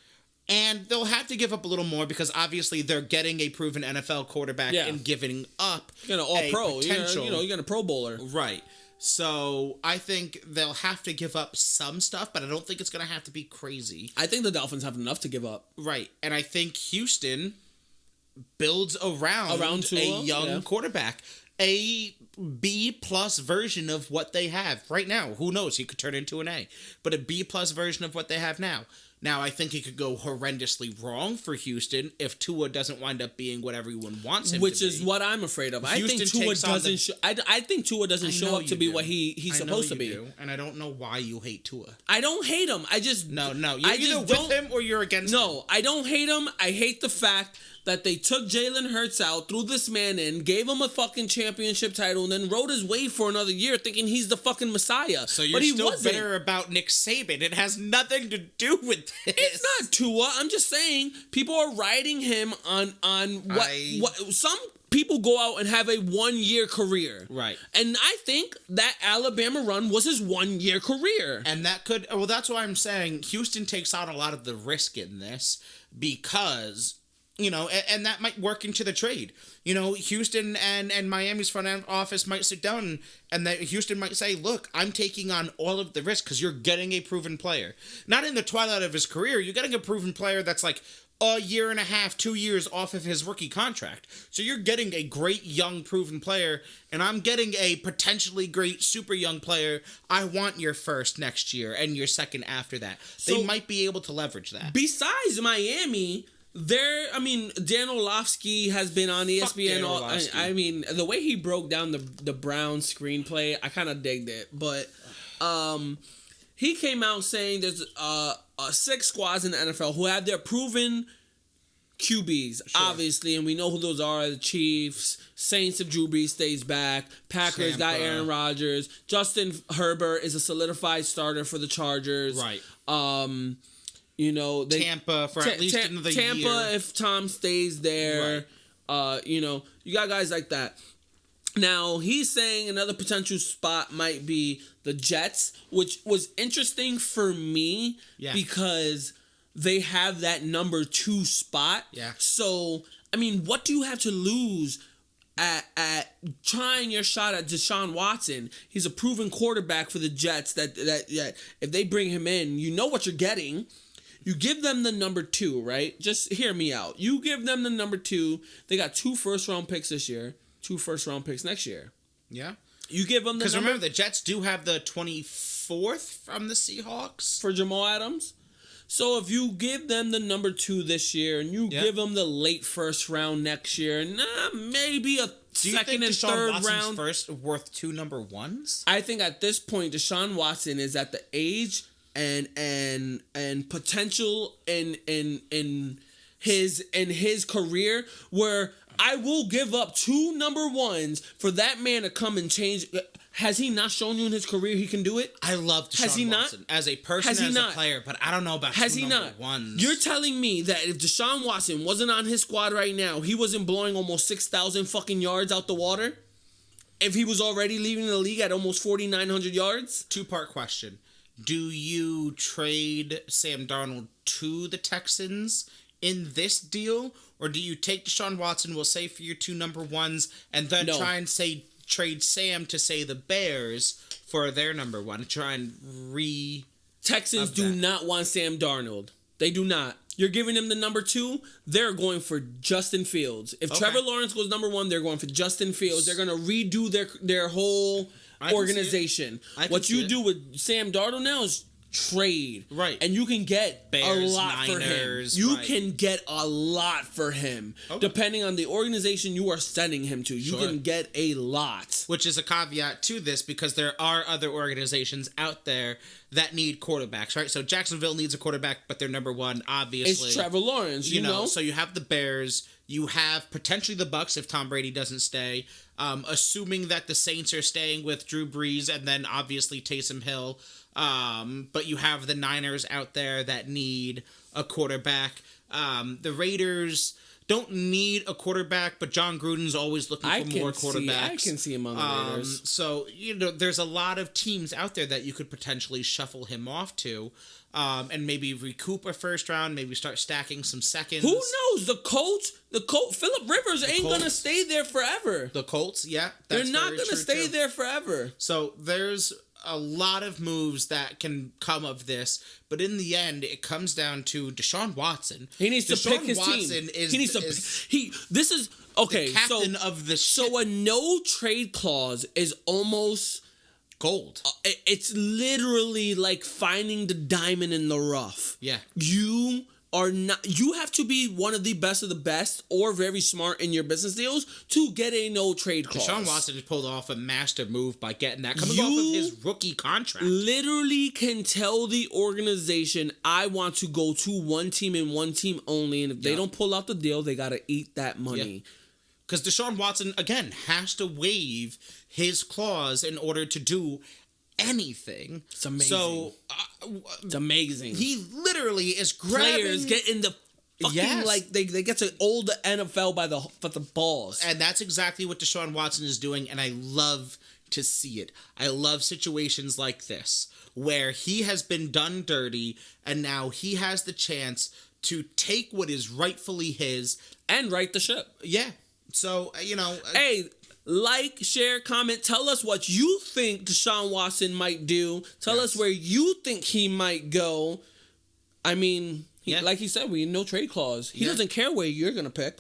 And they'll have to give up a little more because obviously they're getting a proven NFL quarterback and giving up you're gonna all-pro. Potential. You're gonna Pro Bowler. Right. So I think they'll have to give up some stuff, but I don't think it's going to have to be crazy. I think the Dolphins have enough to give up. Right. And I think Houston builds around Tua, a young quarterback. A B+ version of what they have right now. Who knows? He could turn into an A. But a B+ version of what they have now. Now, I think it could go horrendously wrong for Houston if Tua doesn't wind up being what everyone wants him to be. Which is what I'm afraid of. I think Tua doesn't show up to be what he's supposed to be. And I don't know why you hate Tua. I don't hate him. I just... No. You're either with him or you're against him. No, I don't hate him. I hate the fact that they took Jalen Hurts out, threw this man in, gave him a fucking championship title, and then rode his way for another year thinking he's the fucking Messiah. So you're still bitter about Nick Saban. It has nothing to do with this. It's not Tua. I'm just saying people are riding him on what some people go out and have a 1-year career. Right. And I think that Alabama run was his 1-year career. And that could... Well, that's why I'm saying Houston takes out a lot of the risk in this because and that might work into the trade. Houston and Miami's front office might sit down and Houston might say, look, I'm taking on all of the risk because you're getting a proven player. Not in the twilight of his career. You're getting a proven player that's like a year and a half, 2 years off of his rookie contract. So you're getting a great young proven player, and I'm getting a potentially great super young player. I want your first next year and your second after that. They might be able to leverage that. Besides Miami, Dan Orlovsky has been on ESPN. The way he broke down the Browns screenplay, I kind of digged it. But he came out saying there's 6 squads in the NFL who have their proven QBs, obviously, and we know who those are: the Chiefs, Saints if Drew Brees stays back, Packers got Aaron Rodgers, Justin Herbert is a solidified starter for the Chargers, right? Tampa for at least another year. Tampa if Tom stays there, right. You got guys like that. Now, he's saying another potential spot might be the Jets, which was interesting for me because they have that number 2 spot. Yeah. So, what do you have to lose at trying your shot at Deshaun Watson? He's a proven quarterback for the Jets that if they bring him in, you know what you're getting. You give them the number 2, right? Just hear me out. You give them the number 2. They got 2 first-round picks this year. 2 first-round picks next year. Yeah. You give them the because remember, the Jets do have the 24th from the Seahawks. For Jamal Adams. So if you give them the number 2 this year and you give them the late first round next year, maybe a second and third Watson's round. First worth 2 number 1s? I think at this point, Deshaun Watson is at the age and potential in his career where I will give up 2 number 1s for that man to come and change. Has he not shown you in his career he can do it? I love Deshaun Watson as a person, as a player, but I don't know about 2 number 1s. You're telling me that if Deshaun Watson wasn't on his squad right now, he wasn't blowing almost 6,000 fucking yards out the water? If he was already leaving the league at almost 4,900 yards? 2-part question. Do you trade Sam Darnold to the Texans in this deal, or do you take Deshaun Watson, we'll say, for your 2 number 1s, and then try and trade Sam to, say, the Bears for their number 1, try and Texans do not want Sam Darnold. They do not. You're giving them the number 2, they're going for Justin Fields. If Trevor Lawrence goes number 1, they're going for Justin Fields. They're going to redo their whole organization. What you do with Sam Darnold now is trade. Right. And you can get Bears, a lot Niners, for him. You can get a lot for him. Depending on the organization you are sending him to. You can get a lot. Which is a caveat to this because there are other organizations out there that need quarterbacks, right? So Jacksonville needs a quarterback, but their number 1, obviously, it's Trevor Lawrence, you know? So you have the Bears, you have potentially the Bucks if Tom Brady doesn't stay, assuming that the Saints are staying with Drew Brees and then obviously Taysom Hill. But you have the Niners out there that need a quarterback. The Raiders don't need a quarterback, but John Gruden's always looking for more quarterbacks. I can see him on the Raiders. So, there's a lot of teams out there that you could potentially shuffle him off to, and maybe recoup a first round, maybe start stacking some seconds. Who knows? The Colts, Phillip Rivers ain't going to stay there forever. The Colts, yeah. They're not going to stay there forever. So there's a lot of moves that can come of this, but in the end, it comes down to Deshaun Watson. He needs to pick his team. This is okay. The captain of the ship. So a no trade clause is almost gold. It's literally like finding the diamond in the rough. Yeah, you have to be one of the best or very smart in your business deals to get a no trade clause. Deshaun Watson has pulled off a master move by getting that coming off of his rookie contract. Literally can tell the organization, I want to go to one team and one team only, and if they don't pull out the deal, they got to eat that money. Because Deshaun Watson, again, has to waive his clause in order to do anything. It's amazing. So it's amazing. He literally is grabbing players get in the fucking like they get to old the NFL by the balls. And that's exactly what Deshaun Watson is doing, and I love to see it. I love situations like this where he has been done dirty and now he has the chance to take what is rightfully his and right the ship. Yeah. So, hey, like, share, comment. Tell us what you think Deshaun Watson might do. Tell us where you think he might go. I mean, like he said, we no trade clause. He doesn't care where you're going to pick.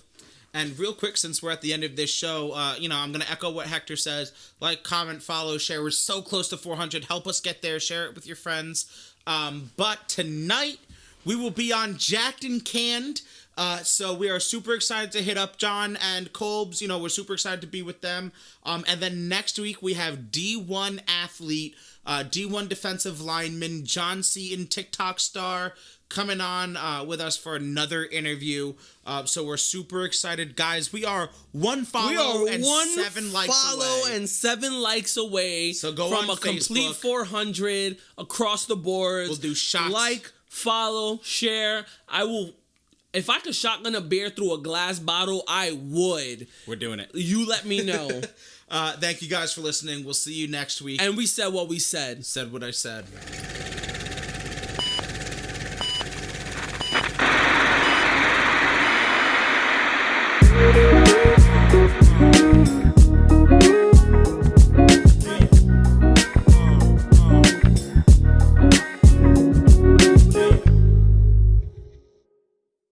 And real quick, since we're at the end of this show, I'm going to echo what Hector says. Like, comment, follow, share. We're so close to 400. Help us get there. Share it with your friends. But tonight, we will be on Jacked and Canned. So we are super excited to hit up John and Colbs. We're super excited to be with them. And then next week we have D1 athlete, D1 defensive lineman, John Seaton, TikTok star, coming on with us for another interview. So we're super excited, guys. We are one follow and 7 likes away. And 7 likes away. So go from on a complete Facebook. 400 across the board. We'll do shots. Like, follow, share. If I could shotgun a beer through a glass bottle, I would. We're doing it. You let me know. Thank you guys for listening. We'll see you next week. And we said what we said. Said what I said.